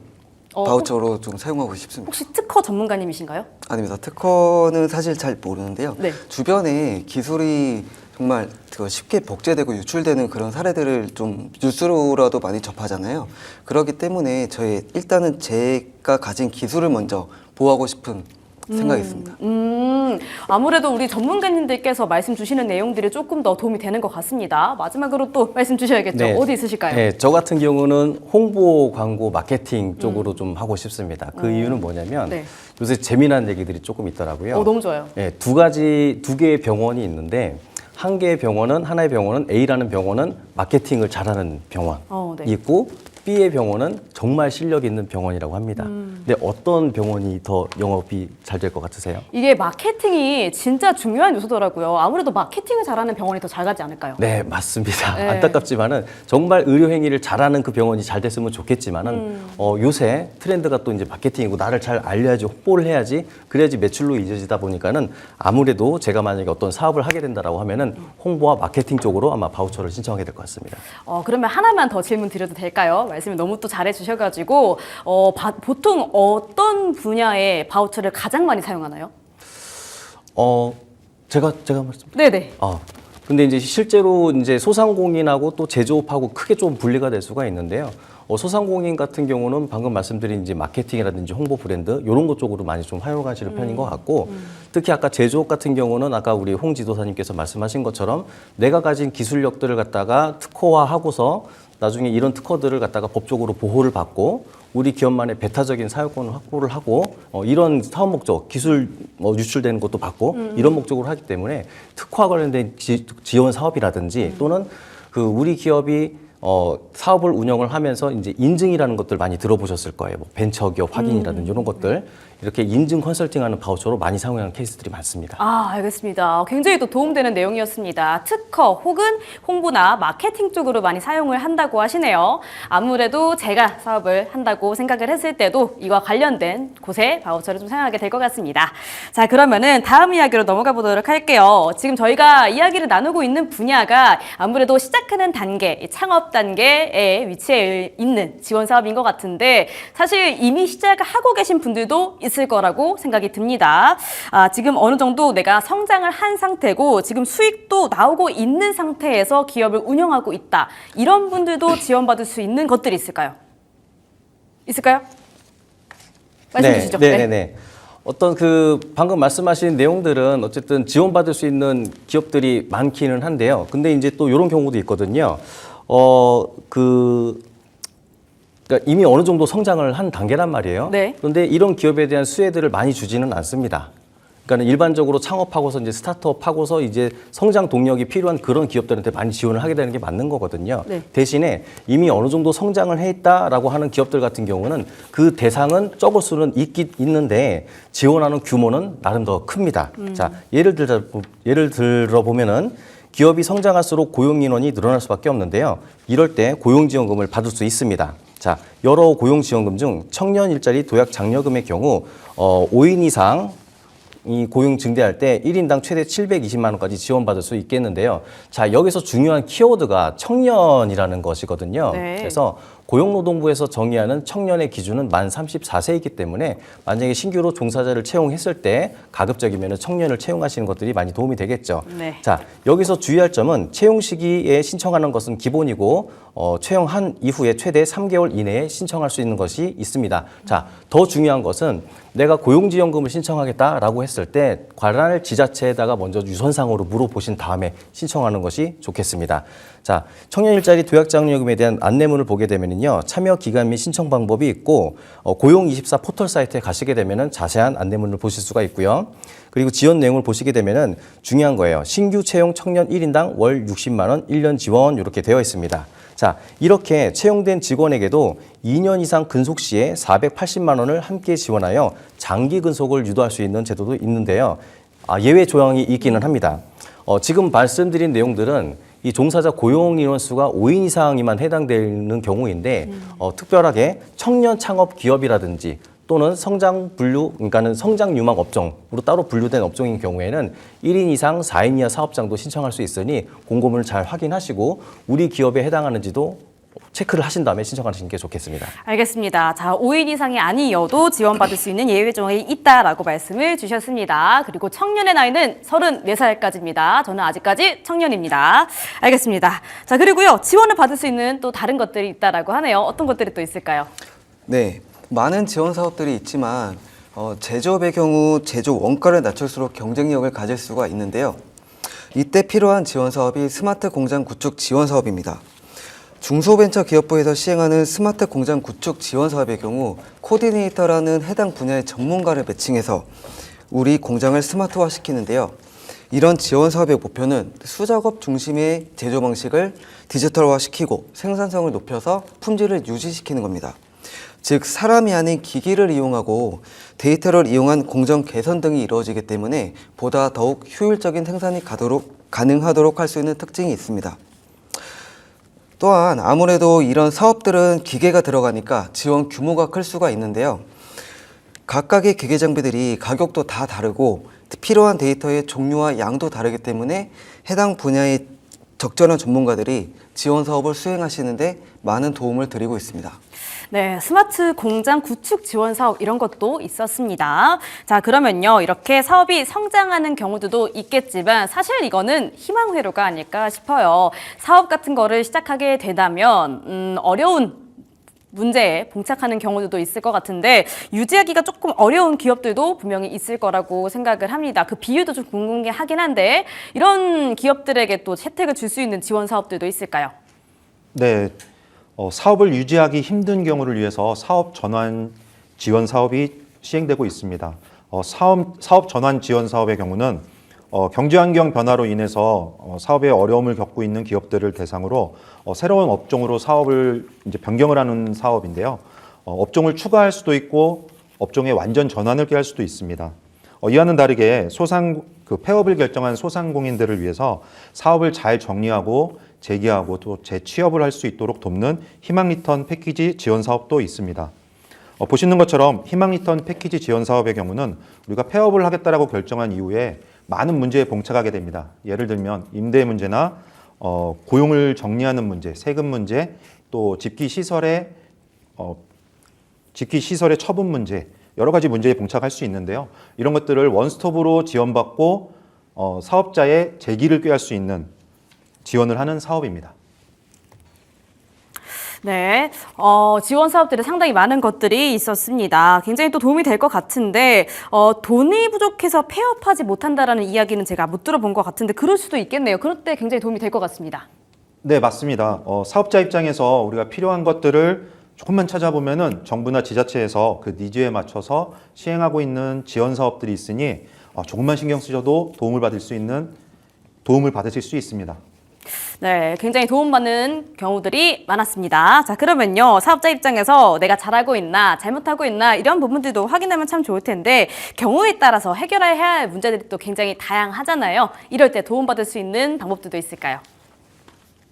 어, 바우처로 좀 사용하고 싶습니다. 혹시 특허 전문가님이신가요? 아닙니다. 특허는 사실 잘 모르는데요. 네. 주변에 기술이 정말 쉽게 복제되고 유출되는 그런 사례들을 좀 뉴스로라도 많이 접하잖아요. 그렇기 때문에 일단은 제가 가진 기술을 먼저 보호하고 싶은 생각이 있습니다. 아무래도 우리 전문가님들께서 말씀 주시는 내용들이 조금 더 도움이 되는 것 같습니다. 마지막으로 또 말씀 주셔야겠죠. 네. 어디 있으실까요? 네, 저 같은 경우는 홍보, 광고, 마케팅 쪽으로 좀 하고 싶습니다. 그 이유는 뭐냐면 네. 요새 재미난 얘기들이 조금 있더라고요. 너무 좋아요. 네, 두 개의 병원이 있는데 하나의 병원은 A라는 병원은 마케팅을 잘하는 병원이 네. 있고 B의 병원은 정말 실력 있는 병원이라고 합니다. 근데 어떤 병원이 더 영업이 잘 될 것 같으세요? 이게 마케팅이 진짜 중요한 요소더라고요. 아무래도 마케팅을 잘하는 병원이 더 잘 가지 않을까요? 네, 맞습니다. 네. 안타깝지만은 정말 의료 행위를 잘하는 그 병원이 잘 됐으면 좋겠지만은 요새 트렌드가 또 이제 마케팅이고 나를 잘 알려야지, 홍보를 해야지, 그래야지 매출로 이어지다 보니까는 아무래도 제가 만약에 어떤 사업을 하게 된다라고 하면은 홍보와 마케팅 쪽으로 아마 바우처를 신청하게 될 것 같습니다. 그러면 하나만 더 질문 드려도 될까요? 말씀을 너무 또 잘해 주셔가지고 보통 어떤 분야의 바우처를 가장 많이 사용하나요? 제가 말씀. 네네. 근데 이제 실제로 이제 소상공인하고 또 제조업하고 크게 좀 분리가 될 수가 있는데요. 소상공인 같은 경우는 방금 말씀드린 이제 마케팅이라든지 홍보 브랜드 이런 것 쪽으로 많이 좀 활용하시는 편인 것 같고 특히 아까 제조업 같은 경우는 아까 우리 홍 지도사님께서 말씀하신 것처럼 내가 가진 기술력들을 갖다가 특허화하고서 나중에 이런 특허들을 갖다가 법적으로 보호를 받고 우리 기업만의 배타적인 사용권을 확보를 하고 이런 사업 목적, 기술 유출되는 것도 받고 이런 목적으로 하기 때문에 특허와 관련된 지원 사업이라든지 또는 그 우리 기업이 사업을 운영을 하면서 이제 인증이라는 것들 많이 들어보셨을 거예요. 뭐 벤처기업 확인이라든지 이런 것들 이렇게 인증 컨설팅하는 바우처로 많이 사용하는 케이스들이 많습니다. 알겠습니다. 굉장히 또 도움되는 내용이었습니다. 특허 혹은 홍보나 마케팅 쪽으로 많이 사용을 한다고 하시네요. 아무래도 제가 사업을 한다고 생각을 했을 때도 이와 관련된 곳에 바우처를 좀 사용하게 될 것 같습니다. 자, 그러면은 다음 이야기로 넘어가 보도록 할게요. 지금 저희가 이야기를 나누고 있는 분야가 아무래도 시작하는 단계, 창업 단계에 위치해 있는 지원 사업인 것 같은데 사실 이미 시작을 하고 계신 분들도 있을 거라고 생각이 듭니다. 지금 어느 정도 내가 성장을 한 상태고 지금 수익도 나오고 있는 상태에서 기업을 운영하고 있다. 이런 분들도 지원받을 수 있는 것들이 있을까요? 있을까요? 말씀 주시죠. 네. 어떤 방금 말씀하신 내용들은 어쨌든 지원받을 수 있는 기업들이 많기는 한데요. 근데 이제 또 이런 경우도 있거든요. 그러니까 이미 어느 정도 성장을 한 단계란 말이에요. 네. 그런데 이런 기업에 대한 수혜들을 많이 주지는 않습니다. 그러니까 일반적으로 창업하고서 이제 스타트업하고서 이제 성장 동력이 필요한 그런 기업들한테 많이 지원을 하게 되는 게 맞는 거거든요. 네. 대신에 이미 어느 정도 성장을 해 있다라고 하는 기업들 같은 경우는 그 대상은 적을 수는 있는데 지원하는 규모는 나름 더 큽니다. 자, 예를 들어 보면은 기업이 성장할수록 고용 인원이 늘어날 수밖에 없는데요. 이럴 때 고용지원금을 받을 수 있습니다. 자, 여러 고용지원금 중 청년 일자리 도약 장려금의 경우 5인 이상 이 고용 증대할 때 1인당 최대 720만 원까지 지원받을 수 있겠는데요. 자, 여기서 중요한 키워드가 청년이라는 것이거든요. 네. 그래서 고용노동부에서 정의하는 청년의 기준은 만 34세이기 때문에 만약에 신규로 종사자를 채용했을 때 가급적이면 청년을 채용하시는 것들이 많이 도움이 되겠죠. 네. 자, 여기서 주의할 점은 채용 시기에 신청하는 것은 기본이고 채용한 이후에 최대 3개월 이내에 신청할 수 있는 것이 있습니다. 자, 더 중요한 것은 내가 고용지원금을 신청하겠다라고 했을 때 관할 지자체에다가 먼저 유선상으로 물어보신 다음에 신청하는 것이 좋겠습니다. 자, 청년 일자리 도약 장려금에 대한 안내문을 보게 되면요, 참여 기간 및 신청 방법이 있고 고용24 포털 사이트에 가시게 되면은 자세한 안내문을 보실 수가 있고요. 그리고 지원 내용을 보시게 되면은 중요한 거예요. 신규 채용 청년 1인당 월 60만 원 1년 지원 이렇게 되어 있습니다. 자, 이렇게 채용된 직원에게도 2년 이상 근속 시에 480만 원을 함께 지원하여 장기 근속을 유도할 수 있는 제도도 있는데요. 예외 조항이 있기는 합니다. 지금 말씀드린 내용들은 이 종사자 고용 인원 수가 5인 이상이만 해당되는 경우인데 특별하게 청년 창업 기업이라든지 또는 성장 분류, 그러니까는 성장 유망 업종으로 따로 분류된 업종인 경우에는 1인 이상 4인 이하 사업장도 신청할 수 있으니 공고문을 잘 확인하시고 우리 기업에 해당하는지도 체크를 하신 다음에 신청하시는 게 좋겠습니다. 알겠습니다. 자, 5인 이상이 아니어도 지원받을 수 있는 예외 조항이 있다라고 말씀을 주셨습니다. 그리고 청년의 나이는 34살까지입니다. 저는 아직까지 청년입니다. 알겠습니다. 자, 그리고요. 지원을 받을 수 있는 또 다른 것들이 있다라고 하네요. 어떤 것들이 또 있을까요? 네, 많은 지원 사업들이 있지만 제조업의 경우 제조 원가를 낮출수록 경쟁력을 가질 수가 있는데요. 이때 필요한 지원 사업이 스마트 공장 구축 지원 사업입니다. 중소벤처기업부에서 시행하는 스마트 공장 구축 지원 사업의 경우 코디네이터라는 해당 분야의 전문가를 매칭해서 우리 공장을 스마트화 시키는데요. 이런 지원 사업의 목표는 수작업 중심의 제조 방식을 디지털화 시키고 생산성을 높여서 품질을 유지시키는 겁니다. 즉 사람이 아닌 기기를 이용하고 데이터를 이용한 공정 개선 등이 이루어지기 때문에 보다 더욱 효율적인 생산이 가능하도록 할 수 있는 특징이 있습니다. 또한 아무래도 이런 사업들은 기계가 들어가니까 지원 규모가 클 수가 있는데요. 각각의 기계 장비들이 가격도 다 다르고 필요한 데이터의 종류와 양도 다르기 때문에 해당 분야의 적절한 전문가들이 지원 사업을 수행하시는데 많은 도움을 드리고 있습니다. 네, 스마트 공장 구축 지원 사업 이런 것도 있었습니다. 자, 그러면요. 이렇게 사업이 성장하는 경우도 있겠지만 사실 이거는 희망회로가 아닐까 싶어요. 사업 같은 거를 시작하게 되다면 어려운 문제에 봉착하는 경우도 있을 것 같은데 유지하기가 조금 어려운 기업들도 분명히 있을 거라고 생각을 합니다. 그 비율도 좀 궁금하긴 한데 이런 기업들에게 또 혜택을 줄 수 있는 지원 사업들도 있을까요? 네, 사업을 유지하기 힘든 경우를 위해서 사업 전환 지원 사업이 시행되고 있습니다. 사업 전환 지원 사업의 경우는 경제 환경 변화로 인해서 사업에 어려움을 겪고 있는 기업들을 대상으로 새로운 업종으로 사업을 이제 변경을 하는 사업인데요. 업종을 추가할 수도 있고 업종의 완전 전환을 꾀할 수도 있습니다. 이와는 다르게 폐업을 결정한 소상공인들을 위해서 사업을 잘 정리하고 재기하고 또 재취업을 할 수 있도록 돕는 희망 리턴 패키지 지원 사업도 있습니다. 보시는 것처럼 희망 리턴 패키지 지원 사업의 경우는 우리가 폐업을 하겠다라고 결정한 이후에 많은 문제에 봉착하게 됩니다. 예를 들면 임대 문제나 고용을 정리하는 문제, 세금 문제, 또 집기 시설의 처분 문제, 여러 가지 문제에 봉착할 수 있는데요. 이런 것들을 원스톱으로 지원받고 사업자의 재기를 꾀할 수 있는 지원을 하는 사업입니다. 네, 지원 사업들이 상당히 많은 것들이 있었습니다. 굉장히 또 도움이 될 것 같은데 돈이 부족해서 폐업하지 못한다라는 이야기는 제가 못 들어본 것 같은데 그럴 수도 있겠네요. 그럴 때 굉장히 도움이 될 것 같습니다. 네, 맞습니다. 사업자 입장에서 우리가 필요한 것들을 조금만 찾아보면은 정부나 지자체에서 그 니즈에 맞춰서 시행하고 있는 지원 사업들이 있으니 조금만 신경 쓰셔도 도움을 받으실 수 있습니다. 네, 굉장히 도움받는 경우들이 많았습니다. 자, 그러면요. 사업자 입장에서 내가 잘하고 있나, 잘못하고 있나 이런 부분들도 확인하면 참 좋을 텐데 경우에 따라서 해결해야 할 문제들이 또 굉장히 다양하잖아요. 이럴 때 도움받을 수 있는 방법들도 있을까요?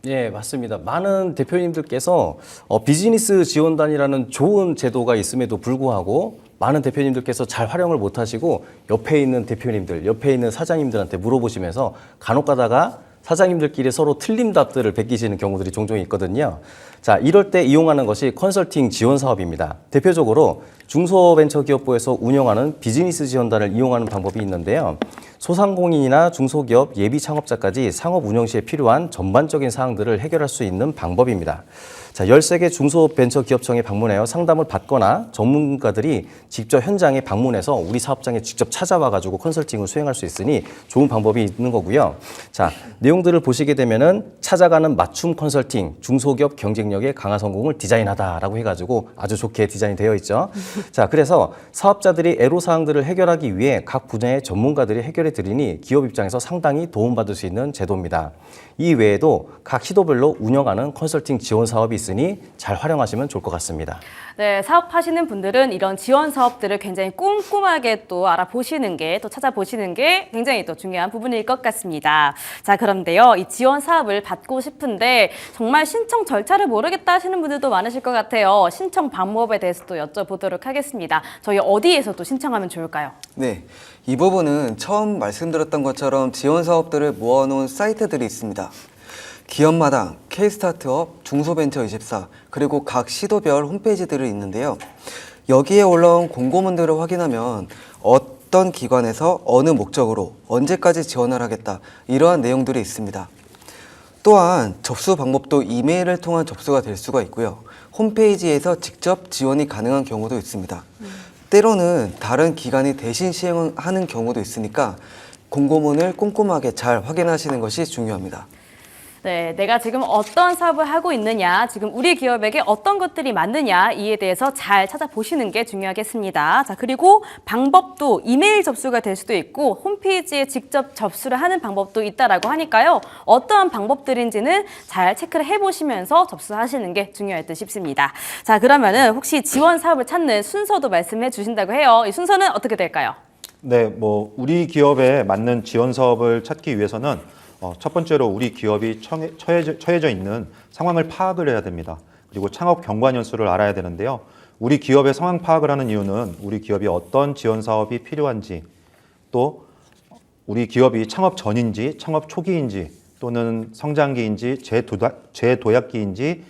예, 맞습니다. 많은 대표님들께서 비즈니스 지원단이라는 좋은 제도가 있음에도 불구하고 많은 대표님들께서 잘 활용을 못하시고 옆에 있는 대표님들, 옆에 있는 사장님들한테 물어보시면서 간혹 가다가 사장님들끼리 서로 틀린 답들을 베끼시는 경우들이 종종 있거든요. 자, 이럴 때 이용하는 것이 컨설팅 지원 사업입니다. 대표적으로 중소벤처기업부에서 운영하는 비즈니스 지원단을 이용하는 방법이 있는데요. 소상공인이나 중소기업 예비 창업자까지 상업 운영 시에 필요한 전반적인 사항들을 해결할 수 있는 방법입니다. 자, 13개 중소벤처기업청에 방문하여 상담을 받거나 전문가들이 직접 현장에 방문해서 우리 사업장에 직접 찾아와 가지고 컨설팅을 수행할 수 있으니 좋은 방법이 있는 거고요. 자, 내용들을 보시게 되면은 찾아가는 맞춤 컨설팅, 중소기업 경쟁력의 강화 성공을 디자인하다라고 해가지고 아주 좋게 디자인이 되어 있죠. 자, 그래서 사업자들이 애로사항들을 해결하기 위해 각 분야의 전문가들이 해결해 안내를 드리니 기업 입장에서 상당히 도움받을 수 있는 제도입니다. 이 외에도 각 시도별로 운영하는 컨설팅 지원 사업이 있으니 잘 활용하시면 좋을 것 같습니다. 네, 사업하시는 분들은 이런 지원 사업들을 굉장히 꼼꼼하게 또 알아보시는 게, 또 찾아보시는 게 굉장히 또 중요한 부분일 것 같습니다. 자, 그런데요, 이 지원 사업을 받고 싶은데 정말 신청 절차를 모르겠다 하시는 분들도 많으실 것 같아요. 신청 방법에 대해서 또 여쭤보도록 하겠습니다. 저희 어디에서 또 신청하면 좋을까요? 네, 이 부분은 처음 말씀드렸던 것처럼 지원 사업들을 모아놓은 사이트들이 있습니다. 기업마당, K스타트업, 중소벤처24 그리고 각 시도별 홈페이지들이 있는데요. 여기에 올라온 공고문들을 확인하면 어떤 기관에서 어느 목적으로 언제까지 지원을 하겠다 이러한 내용들이 있습니다. 또한 접수 방법도 이메일을 통한 접수가 될 수가 있고요. 홈페이지에서 직접 지원이 가능한 경우도 있습니다. 때로는 다른 기관이 대신 시행하는 경우도 있으니까 공고문을 꼼꼼하게 잘 확인하시는 것이 중요합니다. 네, 내가 지금 어떤 사업을 하고 있느냐, 지금 우리 기업에게 어떤 것들이 맞느냐, 이에 대해서 잘 찾아보시는 게 중요하겠습니다. 자, 그리고 방법도 이메일 접수가 될 수도 있고 홈페이지에 직접 접수를 하는 방법도 있다라고 하니까요. 어떠한 방법들인지는 잘 체크를 해보시면서 접수하시는 게 중요할 듯 싶습니다. 자, 그러면은 혹시 지원 사업을 찾는 순서도 말씀해 주신다고 해요. 이 순서는 어떻게 될까요? 네, 우리 기업에 맞는 지원 사업을 찾기 위해서는 첫 번째로 우리 기업이 처해져 있는 상황을 파악을 해야 됩니다. 그리고 창업 경관 연수를 알아야 되는데요. 우리 기업의 상황 파악을 하는 이유는 우리 기업이 어떤 지원 사업이 필요한지, 또 우리 기업이 창업 전인지, 창업 초기인지, 또는 성장기인지, 재도약기인지를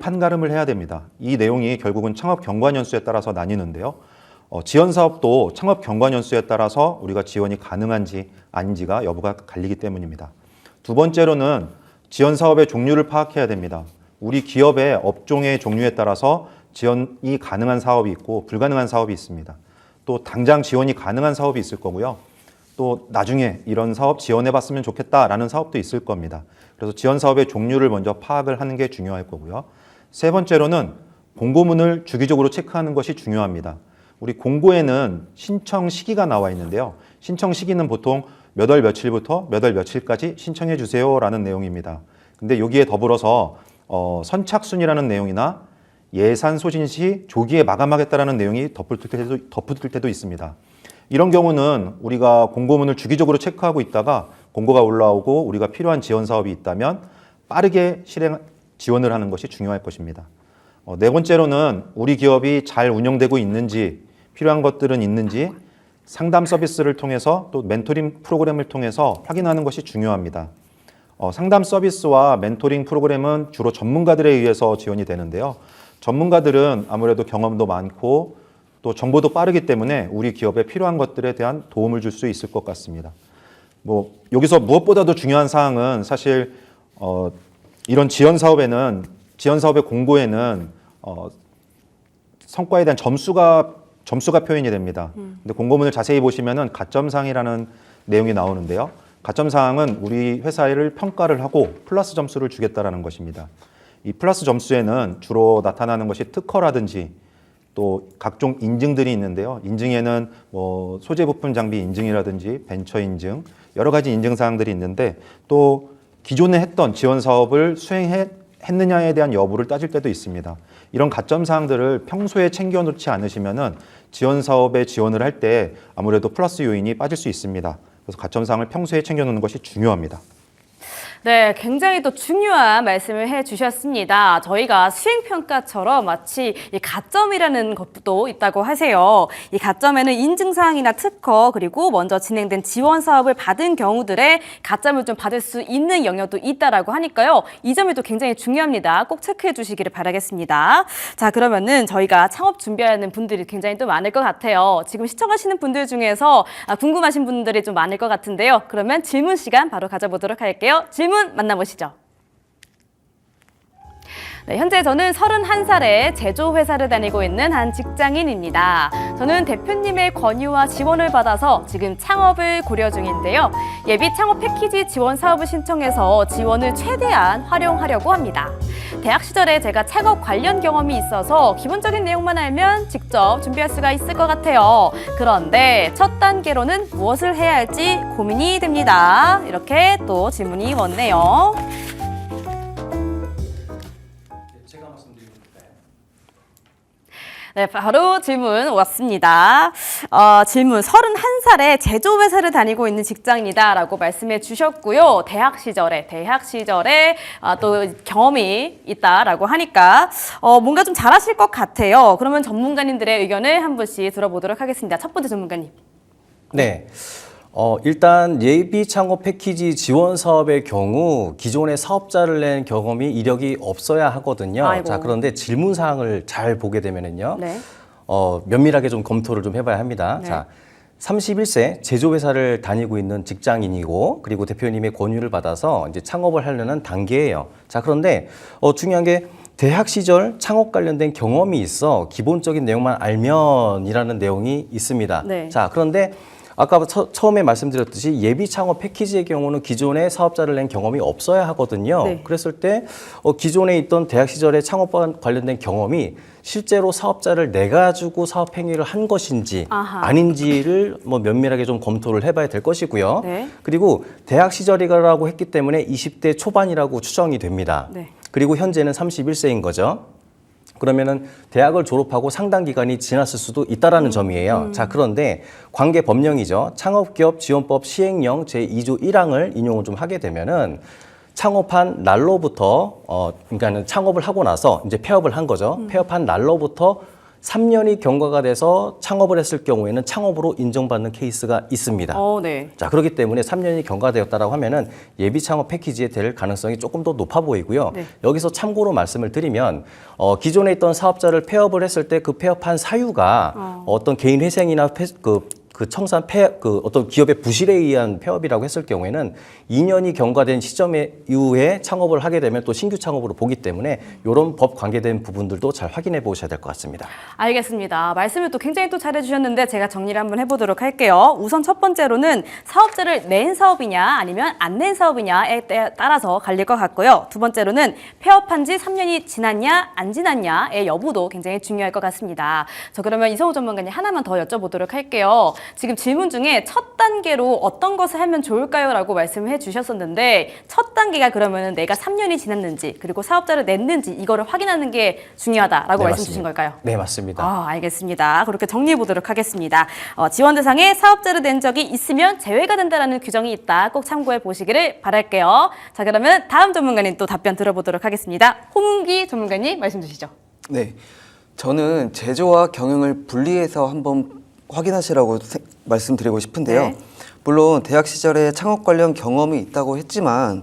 판가름을 해야 됩니다. 이 내용이 결국은 창업 경관 연수에 따라서 나뉘는데요. 지원 사업도 창업 경관 연수에 따라서 우리가 지원이 가능한지 아닌지가 여부가 갈리기 때문입니다. 두 번째로는 지원 사업의 종류를 파악해야 됩니다. 우리 기업의 업종의 종류에 따라서 지원이 가능한 사업이 있고 불가능한 사업이 있습니다. 또 당장 지원이 가능한 사업이 있을 거고요. 또 나중에 이런 사업 지원해봤으면 좋겠다라는 사업도 있을 겁니다. 그래서 지원 사업의 종류를 먼저 파악을 하는 게 중요할 거고요. 세 번째로는 공고문을 주기적으로 체크하는 것이 중요합니다. 우리 공고에는 신청 시기가 나와 있는데요. 신청 시기는 보통 몇 월 며칠부터 몇 월 며칠까지 신청해 주세요라는 내용입니다. 근데 여기에 더불어서 선착순이라는 내용이나 예산 소진 시 조기에 마감하겠다라는 내용이 덧붙을 때도 있습니다. 이런 경우는 우리가 공고문을 주기적으로 체크하고 있다가 공고가 올라오고 우리가 필요한 지원 사업이 있다면 빠르게 지원을 하는 것이 중요할 것입니다. 네 번째로는 우리 기업이 잘 운영되고 있는지, 필요한 것들은 있는지 상담 서비스를 통해서 또 멘토링 프로그램을 통해서 확인하는 것이 중요합니다. 상담 서비스와 멘토링 프로그램은 주로 전문가들에 의해서 지원이 되는데요. 전문가들은 아무래도 경험도 많고 또 정보도 빠르기 때문에 우리 기업에 필요한 것들에 대한 도움을 줄 수 있을 것 같습니다. 여기서 무엇보다도 중요한 사항은 사실 이런 지원 사업의 공고에는 성과에 대한 점수가 표현이 됩니다. 근데 공고문을 자세히 보시면은 가점상이라는 내용이 나오는데요. 가점상은 우리 회사를 평가를 하고 플러스 점수를 주겠다라는 것입니다. 이 플러스 점수에는 주로 나타나는 것이 특허라든지 또 각종 인증들이 있는데요. 인증에는 소재 부품 장비 인증이라든지 벤처 인증, 여러 가지 인증 사항들이 있는데 또 기존에 했던 지원 사업을 수행했느냐에 대한 여부를 따질 때도 있습니다. 이런 가점 사항들을 평소에 챙겨놓지 않으시면은 지원 사업에 지원을 할 때 아무래도 플러스 요인이 빠질 수 있습니다. 그래서 가점 사항을 평소에 챙겨놓는 것이 중요합니다. 네, 굉장히 또 중요한 말씀을 해주셨습니다. 저희가 수행평가처럼 마치 이 가점이라는 것도 있다고 하세요. 이 가점에는 인증사항이나 특허 그리고 먼저 진행된 지원 사업을 받은 경우들의 가점을 좀 받을 수 있는 영역도 있다라고 하니까요. 이 점이 또 굉장히 중요합니다. 꼭 체크해 주시기를 바라겠습니다. 자, 그러면은 저희가 창업 준비하는 분들이 굉장히 또 많을 것 같아요. 지금 시청하시는 분들 중에서 궁금하신 분들이 좀 많을 것 같은데요. 그러면 질문 시간 바로 가져보도록 할게요. 질문 만나보시죠. 네, 현재 저는 31살에 제조회사를 다니고 있는 한 직장인입니다. 저는 대표님의 권유와 지원을 받아서 지금 창업을 고려 중인데요. 예비 창업 패키지 지원 사업을 신청해서 지원을 최대한 활용하려고 합니다. 대학 시절에 제가 창업 관련 경험이 있어서 기본적인 내용만 알면 직접 준비할 수가 있을 것 같아요. 그런데 첫 단계로는 무엇을 해야 할지 고민이 됩니다. 이렇게 또 질문이 왔네요. 네, 바로 질문 왔습니다. 질문 31살에 제조회사를 다니고 있는 직장이다 라고 말씀해 주셨고요. 대학 시절에 또 경험이 있다라고 하니까 뭔가 좀 잘하실 것 같아요. 그러면 전문가님들의 의견을 한 분씩 들어보도록 하겠습니다. 첫 번째 전문가님. 네. 일단 예비 창업 패키지 지원 사업의 경우 기존의 사업자를 낸 경험이 이력이 없어야 하거든요. 아이고. 자, 그런데 질문 사항을 잘 보게 되면은요. 네. 면밀하게 좀 검토를 좀 해봐야 합니다. 네. 자, 31세 제조회사를 다니고 있는 직장인이고 그리고 대표님의 권유를 받아서 이제 창업을 하려는 단계예요. 자, 그런데 중요한 게 대학 시절 창업 관련된 경험이 있어 기본적인 내용만 알면이라는 내용이 있습니다. 네. 자, 그런데 아까 처음에 말씀드렸듯이 예비 창업 패키지의 경우는 기존에 사업자를 낸 경험이 없어야 하거든요. 네. 그랬을 때 기존에 있던 대학 시절의 창업과 관련된 경험이 실제로 사업자를 내 가지고 사업 행위를 한 것인지 아하. 아닌지를 면밀하게 좀 검토를 해봐야 될 것이고요. 네. 그리고 대학 시절이라고 했기 때문에 20대 초반이라고 추정이 됩니다. 네. 그리고 현재는 31세인 거죠. 그러면은 대학을 졸업하고 상당 기간이 지났을 수도 있다라는 점이에요. 자, 그런데 관계 법령이죠. 창업기업 지원법 시행령 제2조 1항을 인용을 좀 하게 되면은 창업한 날로부터 그러니까는 창업을 하고 나서 이제 폐업을 한 거죠. 폐업한 날로부터 3년이 경과가 돼서 창업을 했을 경우에는 창업으로 인정받는 케이스가 있습니다. 네. 자, 그렇기 때문에 3년이 경과되었다라고 하면은 예비 창업 패키지에 될 가능성이 조금 더 높아 보이고요. 네. 여기서 참고로 말씀을 드리면 기존에 있던 사업자를 폐업을 했을 때 그 폐업한 사유가 어떤 개인 회생이나 어떤 기업의 부실에 의한 폐업이라고 했을 경우에는 2년이 경과된 시점에 이후에 창업을 하게 되면 또 신규 창업으로 보기 때문에 이런 법 관계된 부분들도 잘 확인해 보셔야 될 것 같습니다. 알겠습니다. 말씀을 또 굉장히 또 잘해주셨는데 제가 정리를 한번 해보도록 할게요. 우선 첫 번째로는 사업자를 낸 사업이냐 아니면 안 낸 사업이냐에 따라서 갈릴 것 같고요. 두 번째로는 폐업한 지 3년이 지났냐 안 지났냐의 여부도 굉장히 중요할 것 같습니다. 저 그러면 이성우 전문가님 하나만 더 여쭤보도록 할게요. 지금 질문 중에 첫 단계로 어떤 것을 하면 좋을까요? 라고 말씀을 해주셨었는데 첫 단계가 그러면 내가 3년이 지났는지 그리고 사업자를 냈는지 이거를 확인하는 게 중요하다라고 말씀 주신 걸까요? 네, 맞습니다. 알겠습니다. 그렇게 정리해 보도록 하겠습니다. 지원 대상에 사업자를 낸 적이 있으면 제외가 된다는 규정이 있다. 꼭 참고해 보시기를 바랄게요. 자, 그러면 다음 전문가님 또 답변 들어보도록 하겠습니다. 홍은기 전문가님 말씀 주시죠. 네, 저는 제조와 경영을 분리해서 한번 확인하시라고 말씀드리고 싶은데요. 네. 물론 대학 시절에 창업 관련 경험이 있다고 했지만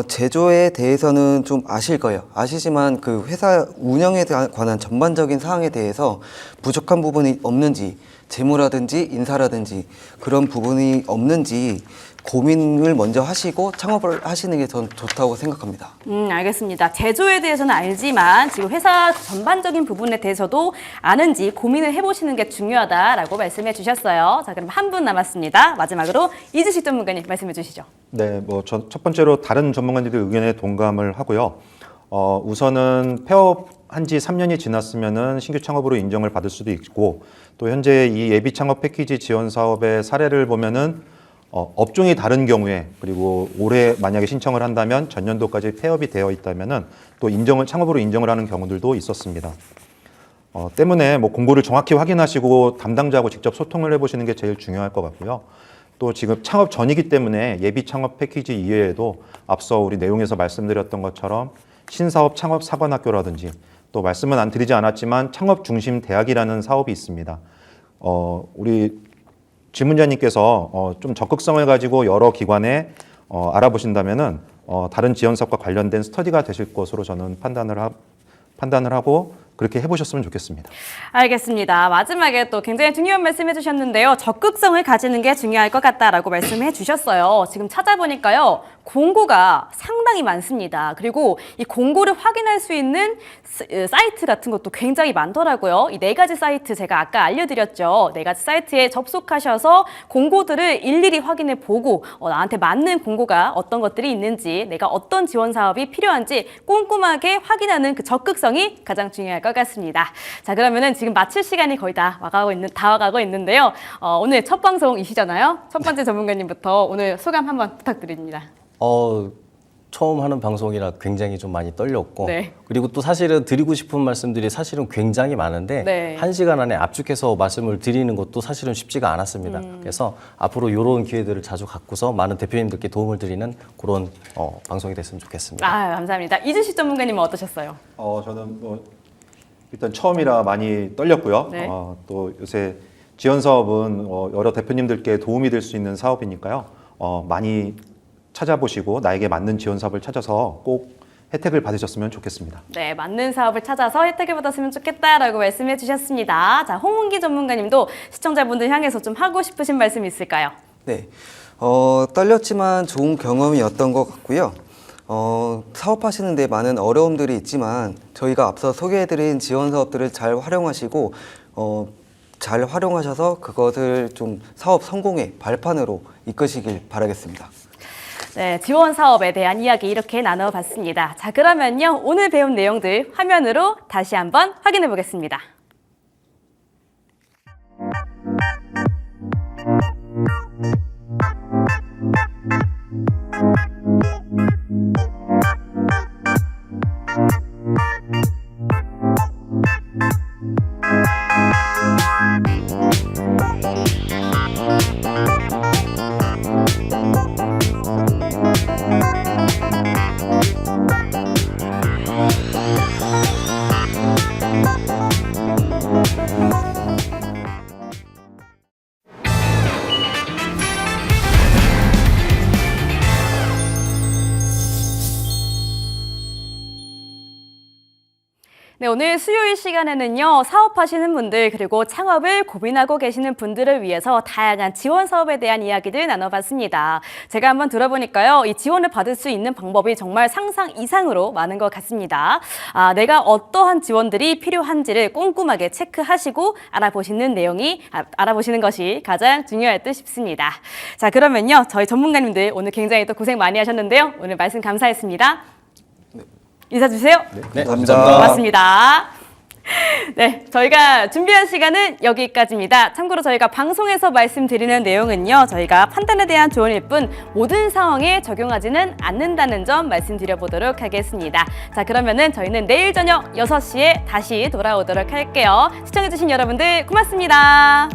제조에 대해서는 좀 아실 거예요. 아시지만 그 회사 운영에 관한 전반적인 사항에 대해서 부족한 부분이 없는지, 재무라든지 인사라든지 그런 부분이 없는지 고민을 먼저 하시고 창업을 하시는 게 전 좋다고 생각합니다. 알겠습니다. 제조에 대해서는 알지만 지금 회사 전반적인 부분에 대해서도 아는지 고민을 해보시는 게 중요하다라고 말씀해 주셨어요. 자, 그럼 한 분 남았습니다. 마지막으로 이주식 전문가님 말씀해 주시죠. 네, 첫 번째로 다른 전문가님들 의견에 동감을 하고요. 우선은 폐업한 지 3년이 지났으면은 신규 창업으로 인정을 받을 수도 있고 또 현재 이 예비 창업 패키지 지원 사업의 사례를 보면은 업종이 다른 경우에 그리고 올해 만약에 신청을 한다면 전년도까지 폐업이 되어 있다면은 또 창업으로 인정을 하는 경우들도 있었습니다. 때문에 공고를 정확히 확인하시고 담당자하고 직접 소통을 해보시는 게 제일 중요할 것 같고요. 또 지금 창업 전이기 때문에 예비 창업 패키지 이외에도 앞서 우리 내용에서 말씀드렸던 것처럼 신사업 창업 사관학교라든지 또 말씀은 안 드리지 않았지만 창업 중심 대학이라는 사업이 있습니다. 우리 질문자님께서 좀 적극성을 가지고 여러 기관에 알아보신다면은 다른 지원 사업과 관련된 스터디가 되실 것으로 저는 판단을 하고 그렇게 해보셨으면 좋겠습니다. 알겠습니다. 마지막에 또 굉장히 중요한 말씀 해주셨는데요. 적극성을 가지는 게 중요할 것 같다라고 말씀해 주셨어요. 지금 찾아보니까요. 공고가 상당히 많습니다. 그리고 이 공고를 확인할 수 있는 사이트 같은 것도 굉장히 많더라고요. 이 4가지 사이트 제가 아까 알려드렸죠. 4가지 사이트에 접속하셔서 공고들을 일일이 확인해 보고 나한테 맞는 공고가 어떤 것들이 있는지, 내가 어떤 지원 사업이 필요한지 꼼꼼하게 확인하는 그 적극성이 가장 중요할 것 같습니다. 자, 그러면은 지금 마칠 시간이 거의 다 와가고 있는데요. 오늘 첫 방송이시잖아요. 첫 번째 전문가님부터 오늘 소감 한번 부탁드립니다. 처음 하는 방송이라 굉장히 좀 많이 떨렸고 네. 그리고 또 사실은 드리고 싶은 말씀들이 사실은 굉장히 많은데 네. 1시간 안에 압축해서 말씀을 드리는 것도 사실은 쉽지가 않았습니다. 그래서 앞으로 이런 기회들을 자주 갖고서 많은 대표님들께 도움을 드리는 그런 방송이 됐으면 좋겠습니다. 감사합니다. 이준식 전문가님은 어떠셨어요? 저는 일단 처음이라 많이 떨렸고요. 네. 또 요새 지원 사업은 여러 대표님들께 도움이 될 수 있는 사업이니까요. 많이 찾아보시고 나에게 맞는 지원 사업을 찾아서 꼭 혜택을 받으셨으면 좋겠습니다. 네, 맞는 사업을 찾아서 혜택을 받았으면 좋겠다라고 말씀해 주셨습니다. 자, 홍은기 전문가님도 시청자분들 향해서 좀 하고 싶으신 말씀 있을까요? 네, 떨렸지만 좋은 경험이었던 것 같고요. 사업하시는 데 많은 어려움들이 있지만 저희가 앞서 소개해드린 지원 사업들을 잘 활용하시고 잘 활용하셔서 그것을 좀 사업 성공의 발판으로 이끄시길 바라겠습니다. 네, 지원 사업에 대한 이야기 이렇게 나눠봤습니다. 자, 그러면요, 오늘 배운 내용들 화면으로 다시 한번 확인해 보겠습니다. 네, 오늘 수요일 시간에는요, 사업하시는 분들 그리고 창업을 고민하고 계시는 분들을 위해서 다양한 지원 사업에 대한 이야기들 나눠봤습니다. 제가 한번 들어보니까요, 이 지원을 받을 수 있는 방법이 정말 상상 이상으로 많은 것 같습니다. 내가 어떠한 지원들이 필요한지를 꼼꼼하게 체크하시고 알아보시는 것이 가장 중요할 듯 싶습니다. 자, 그러면요, 저희 전문가님들 오늘 굉장히 또 고생 많이 하셨는데요. 오늘 말씀 감사했습니다. 인사 주세요. 네, 감사합니다. 고맙습니다. 네, 저희가 준비한 시간은 여기까지입니다. 참고로 저희가 방송에서 말씀드리는 내용은요, 저희가 판단에 대한 조언일 뿐 모든 상황에 적용하지는 않는다는 점 말씀드려보도록 하겠습니다. 자, 그러면은 저희는 내일 저녁 6시에 다시 돌아오도록 할게요. 시청해주신 여러분들 고맙습니다.